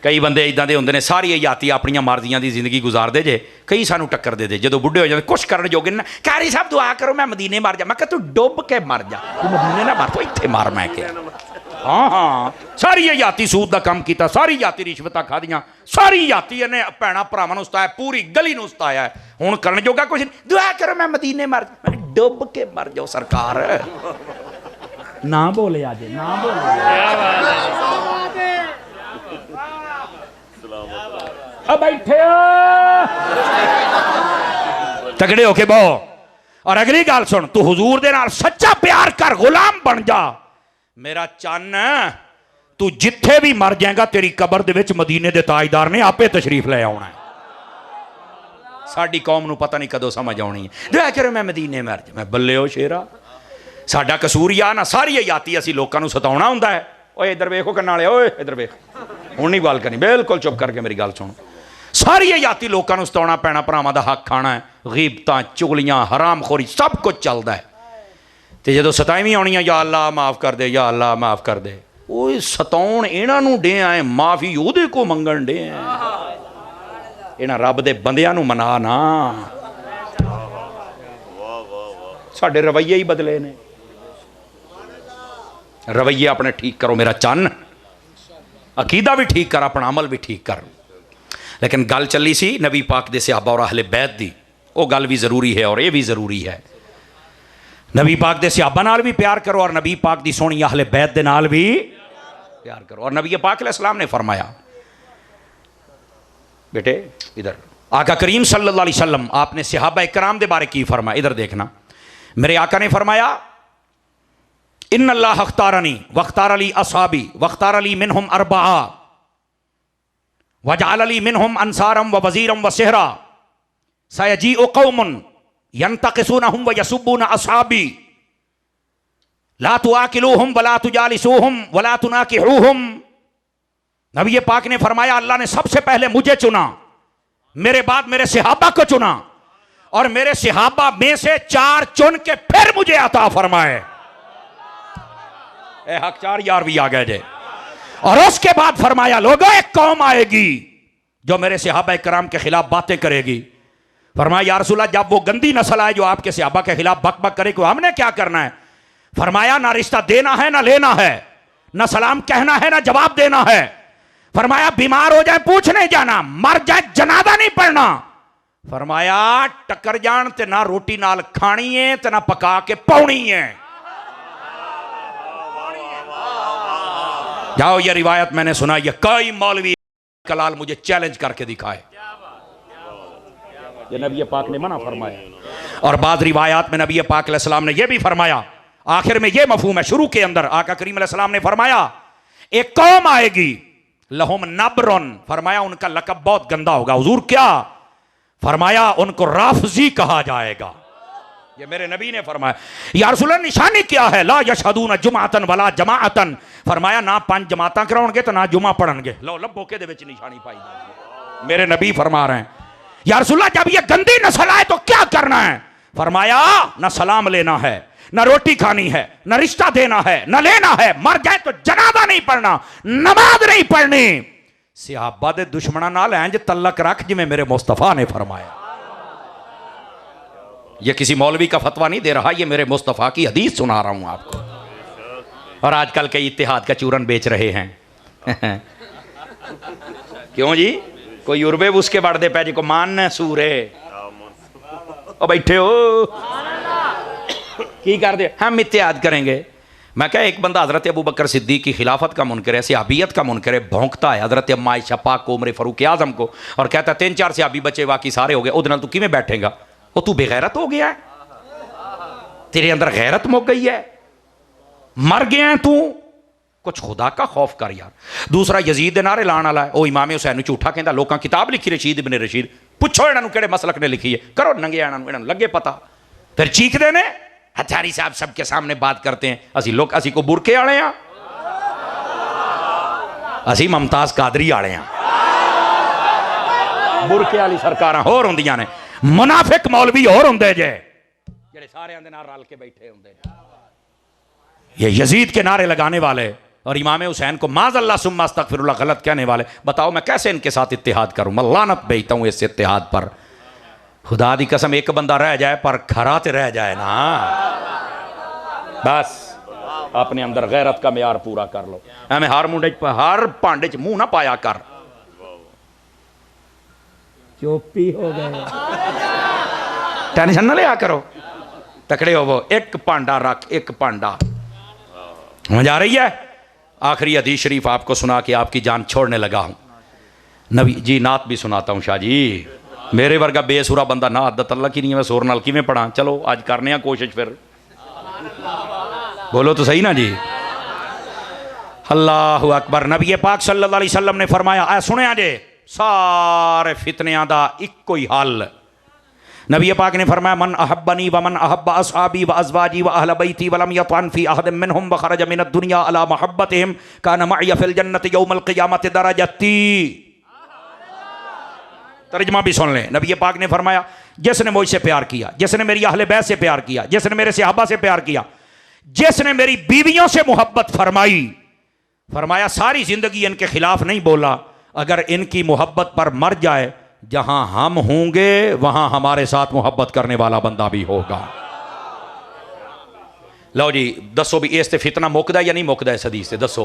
कई बंदे इदां दे हुंदे ने सारी हयाती अपनी मर्जियां की जिंदगी गुजारते जे कई सानू टक्कर दे दे जो बुढ़े हो जाते कुछ करन जोगे ना कारी साहब दुआ करो मैं मदीने मर जा मैं तू डुब के मर जा तू मदीने ना मर तू इत्थे मर मैं के हाँ हाँ सारी हयाती सूद का काम किया सारी हयाती रिश्वत खादियां सारी हयाती इन्हें भैणा भरावां नूं सताया पूरी गली नूं सताया हुण करन जोगा कुछ नहीं दुआ करो मैं मदीने मर जा मैं डुब के मर जाओ सरकार ना बोले आज ना बोले अब बैठे तगड़े होके बहो और अगली गल सुन तू हुजूर दे नाल सच्चा प्यार कर गुलाम बन जा मेरा चन्न तू जिथे भी मर जाएगा तेरी कबर दे विच मदीने दे ताजदार ने आपे तशरीफ ले आना है साडी कौम नूं पता नहीं कदों समझ आनी है दुआ करो मैं मदीने मर जा मैं बल्ले ओ शेरा साडा कसूर ही आ ना सारी हयाती असीं लोकां नूं सताउणा हुंदा है ओए इधर वेखो कन्ना वाले ओए इधर वेख हुण नहीं गल करनी बिल्कुल चुप करके मेरी गल सुन सारी हयाती लोगों को सताउणा पैना भरावां दा हक खाना है गीबतां चुगलियां हरामखोरी सब कुछ चलता है तो जो सताईवीं आउणियां या अल्लाह माफ़ कर दे या अल्लाह माफ़ कर दे वो सताउण इन्हां नूं डे आए माफ़ी उहदे को मंगण डे आए इन्हां रब दे बंदियां नूं मना ना साडे रवैये ही बदले ने रवैये अपने ठीक करो मेरा चन्न अकीदा भी ठीक कर अपना अमल भी ठीक कर लेकिन गल चली सी नबी पाक दे सहाबा और अहले बैत दी वो गल भी ज़रूरी है और ये भी ज़रूरी है नबी पाक दे सहाबा नाल भी प्यार करो और नबी पाक दी सोहनी अहले बैत दे नाल भी प्यार करो और नबी पाक अलैहिस्सलाम ने फरमाया बेटे इधर आका करीम सल्लल्लाहु अलैहि वसल्लम आपने सहाबा इकराम दे बारे की फरमाया इधर देखना मेरे आका ने फरमाया इन्नल्लाह अख्तारनी वख्तार अली असहाबी वख्तार अली मिनहुम अरबआ वजअल अली मिनहुम अंसारम व वजीरम व सेहरा सयजीउ कौमुन यंतकिसूनहुम व यसुब्बून असहाबी ला तुआकिलूहुम वला तुजालिसूहुम वला तुनाकिहुहुम नबी पाक ने फरमाया अल्लाह ने सबसे पहले मुझे चुना मेरे बाद मेरे सहाबा को चुना और मेरे सहाबा में से 4 चुन के फिर मुझे अता फरमाए हक 4 यार भी आ गए जे और उसके बाद फरमाया लोगों एक कौम आएगी जो मेरे सहाबा इकराम के खिलाफ बातें करेगी फरमाया या रसूल अल्लाह जब वो गंदी नस्ल आए जो आपके सहाबा के खिलाफ बक बक करे को हमने क्या करना है फरमाया ना रिश्ता देना है ना लेना है ना सलाम कहना है ना जवाब देना है फरमाया बीमार हो जाए पूछने जाना मर जाए जनाजा नहीं पढ़ना फरमाया टक्कर जान ते ना रोटी नाल खानी है ते ना पका के पाउनी है जाओ ये रिवायत मैंने सुना ये कई मौलवी कलाल मुझे चैलेंज करके दिखाए ये नबी पाक ने मना फरमाया और बाद रिवायात में नबी पाक अलैहिस्सलाम ने यह भी फरमाया आखिर में यह मफहूम है शुरू के अंदर आका करीम अलैहिस्सलाम ने फरमाया एक कौम आएगी लहुम नबरुन फरमाया उनका लकब बहुत गंदा होगा हुजूर क्या फरमाया उनको राफजी कहा जाएगा ये मेरे नबी ने फरमाया या रसूल अल्लाह निशानी क्या है ला यशहदून जुमातन वला जमाअतन फरमाया ना 5 जमातां कराउणगे तो ना जुमा पढ़नगे लो लब्बो के दे विच निशानी पाई जाएगी मेरे नबी फरमा रहे हैं या रसूल अल्लाह जब ये गंदी नस्ल आए तो क्या करना है फरमाया ना सलाम लेना है ना रोटी खानी है ना रिश्ता देना है ना लेना है मर जाए तो जनाजा नहीं पढ़ना नमाज नहीं पढ़नी सहाबा दे दुश्मनां नाल इंज तल्लक रख जिवें मेरे मुस्तफा ने फरमाया ये किसी मौलवी का फतवा नहीं दे रहा ये मेरे मुस्तफ़ा की हदीस सुना रहा हूँ आपको और आजकल के इत्तेहाद का चूरन बेच रहे हैं क्यों जी कोई युरबे उसके बढ़ते पै जी को मान सूरे और बैठे हो की कर दे हम इत्तेहाद करेंगे मैं क्या एक बंदा हज़रत अबू बकर सिद्दीक़ की खिलाफत का मुनकर है सहाबियत का मुनकर है भौंकता है हज़रत अम्मा आयशा पाक को उमर फ़ारूक आज़म को और कहता 3-4 सहाबी बचे बाकी सारे हो गए उहदे नाल तू किवें बैठेगा वो तू बेगैरत हो गया है तेरे अंदर गैरत मुक गई है मर गया है तू कुछ खुदा का खौफ कर यार दूसरा यजीद दे नारे लाने वाला है वो इमाम हुसैन झूठा कहता लोगों किताब लिखी रशीद इब्न रशीद पुछो इन्होंने किहड़े मसलक ने लिखी है करो नंगे इन्होंने लगे पता फिर चीखते ने हथारी साहब सबके सामने बात करते हैं असी लोग असी को बुरके वाले हैं असी मुमताज कादरी वाले हैं बुरके वाली सरकारां होर हुंदियां ने मुनाफिक मौलवी होर हुंदे जे जेड़े सारे दे नाल रल के बैठे हुंदे ये यजीद के नारे लगाने वाले और इमाम हुसैन को माज़ल्ला सुम्मा अस्तगफिरुल्लाह गलत कहने वाले, बताओ मैं कैसे इनके साथ इत्तेहाद करूं? मैं लानत भेजता हूं इस इत्तेहाद पर। खुदा दी कसम एक बंदा रह जाए पर खरा तो रह जाए ना, बस अपने अंदर गैरत का म्यार पूरा कर लो। एवं हर मुंडे हर भांडे च मुंह ना पाया कर। चुप्पी हो गए, टेंशन ना लिया करो, तकड़े हो। एक भांडा रख, एक भांडा। समझ आ रही है? आखिरी हदीस शरीफ आपको सुना के आपकी जान छोड़ने लगा हूं। नबी जी नात भी सुनाता हूं। शाह जी मेरे वर्गा बेसुरा बंदा ना आदत अल्लाह की नहीं है, मैं सुर नाल किवें पढ़ा? चलो आज करने आ कोशिश, फिर बोलो तो सही ना जी। अल्लाहु अकबर। नबी पाक सल्लल्लाहु अलैहि वसल्लम ने फरमाया, आ सुनिया जे सारे फितनियां दा इक्को ही हल। नबी पाक ने फरमाया, मन अहब्बनी व मन अहब्ब असहाबी व अज़वाजी व अहल बैती व लम यतअन फी अहद मिनहुम व खरज मिन दुनिया अला महब्बतिहिम कान मअय फिल जन्नति यौमल क़ियामति दरजती। तर्जुमा भी सुन लें। नबी पाक ने फरमाया, जिसने मुझसे प्यार किया, जिसने मेरी अहले बैत से प्यार किया, जिसने मेरे सहाबा से प्यार किया, जिसने मेरी बीवियों से मोहब्बत फरमाई, फरमाया सारी जिंदगी इनके खिलाफ नहीं बोला, अगर इनकी मोहब्बत पर मर जाए, जहां हम होंगे वहां हमारे साथ मोहब्बत करने वाला बंदा भी होगा। लो जी दसो भी इस ते फितना मुकदा या नहीं मुकदा? इस हदीस से दसो,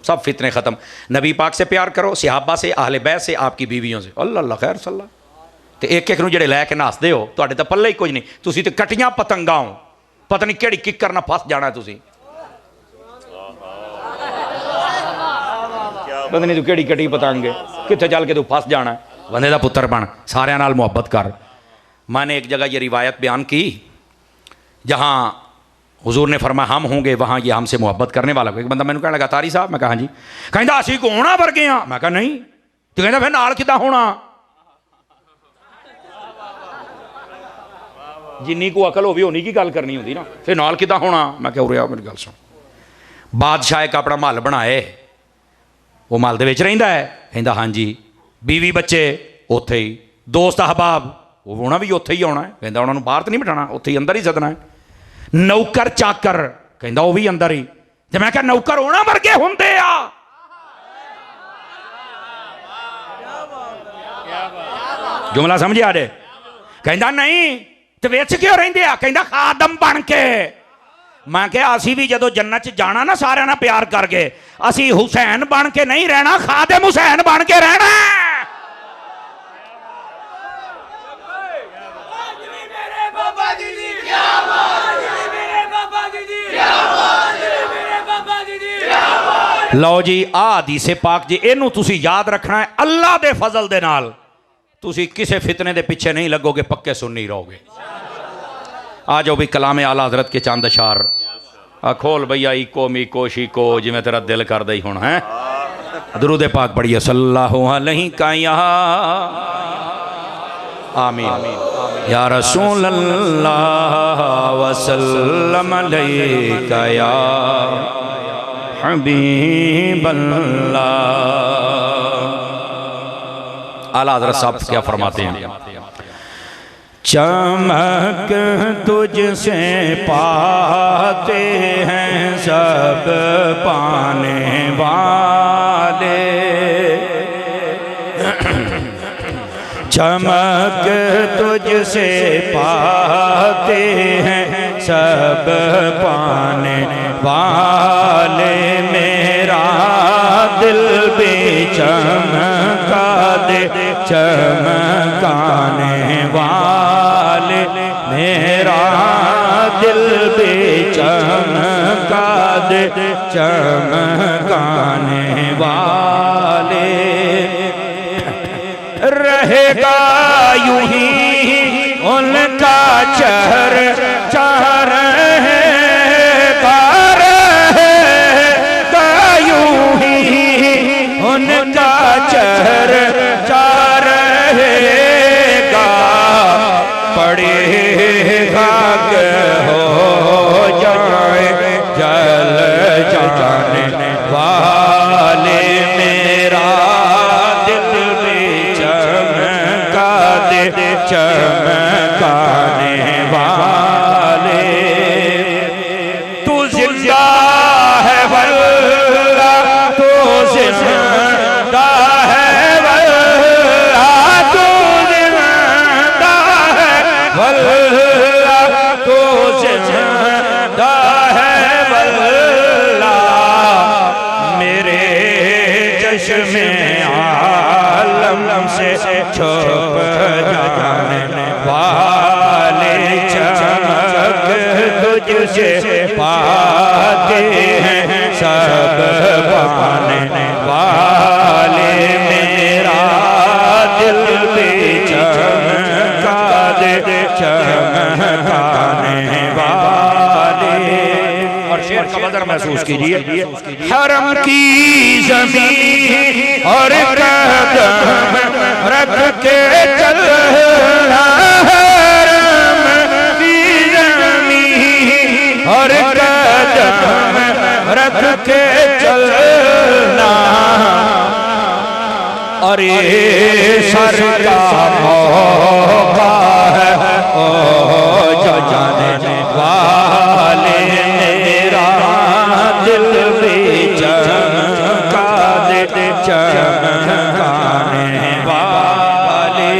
सब फितने खत्म। नबी पाक से प्यार करो, सहाबा से, अहले बैत से, आपकी बीवियों से। अल्लाह अल्लाह खैर सल्ला। ते एक एक नूं जिहड़े लै के नसदे हो, तुहाडे तां पल्ले ही कुछ नहीं, तुसीं ते कटियां पतंगां हो, पता नहीं केड़ी किक करना फस जाना तुसीं। पता नहीं तू केड़ी कटी पतंग है, कित्थे चल के तू फस जाना है। बंदे दा पुत्र बन, सारियां नाल मुहब्बत कर। मैंने एक जगह ये रिवायत बयान की जहां हुजूर ने फरमाया हम होंगे वहां ये हमसे मोहब्बत करने वाला। एक बंदा मैंने कहने लगा, तारी साहब? मैं कहा हाँ जी। कहता असी को होना वर्गे हाँ? मैं कहा नहीं। तो कहता फिर नाल किदां होना? जिन्नी को अकल होवी उन्नी की गल करनी होंदी ना, फिर नाल किदां होना? मैं कहा उरे आ मेरी गल सुन। बादशाह एक अपना महल बनाए, वो महल दे विच रहिंदा है। कहता हाँ जी। बीवी बच्चे उत्थे ही, दोस्त अहबाब वो होना भी उत्थे ही आना है। कहता उन्होंने बाहर तो नहीं बिठाना, उत्थे ही अंदर ही सदना है। नौकर चाकर कहता वह भी अंदर ही। तो मैं क्या नौकर होना वर्गे होंदे आ? जुमला समझे आडे? कहता नहीं तो विच क्यों रहिंदे आ? कहता खादम बन के। मैं क्या असी भी जदों जन्नत च जाना ना सारे ना प्यार करके, असी हुसैन बन के नहीं रहना, खादिम हुसैन बन के रहना। लो जी आ हदीस पाक जी, इनू तुसी याद रखना है। अल्लाह दे फजल दे नाल तुसी किसे फितने दे पीछे नहीं लगोगे, पक्के सुन्नी रहोगे। आ जाओ भी कलाम आला हजरत के चंद अशार खोल भैया। इको मीको शीको जिमें तेरा दिल कर दई हुण है। दरूद पाक पढ़िए सल्लल्लाहु अलैहि आमीन या रसूल अल्लाह वसल्लम अलैका या हबीब अल्लाह। आला हजरत साहब क्या फरमाते हैं? चमक तुझसे पाते हैं सब पाने वाले, चमक तुझसे पाते हैं सब पाने वाले, मेरा दिल भी चमका दे चमकाने वाले, मेरा दिल भी चमका दे चमकाने वाले। रहेगा यूं ही उनका चर्चा रहेगा, रहेगा यूं ही उनका चर्चा रहेगा, पड़ेगा के हो जाए जल जाने वाले, मेरा दिल भी चमका दे चमकाने वाले। तू जिंदा है वल वाले चमक तुझसे पाते हैं सब पाने वाले, मेरा दिल भी चमका दे चमकाने वाले। और शेर का बदर महसूस कीजिए। हरम की ज़मीन और कदम रख के चलना, हरम की ज़मीन और कदम रख के चलना, और ये सर का मौका है ओ जो जाने वाले, मेरा दिल भी चमका दे चमकाने वाले।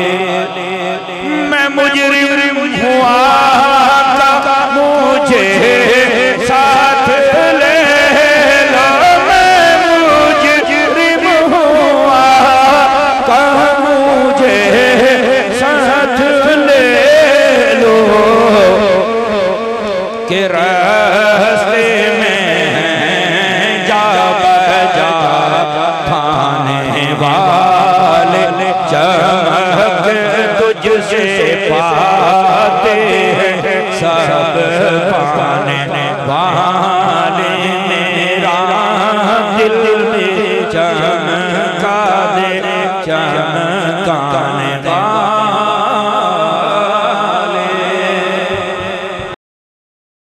मैं मुजरिम हुआ का मुझे साथ ले लो, मैं मुजरिम हुआ का मुझे साथ ले लो, के रास्ते में जा बजा खाने वाले, चमक तुझसे पाते हैं सब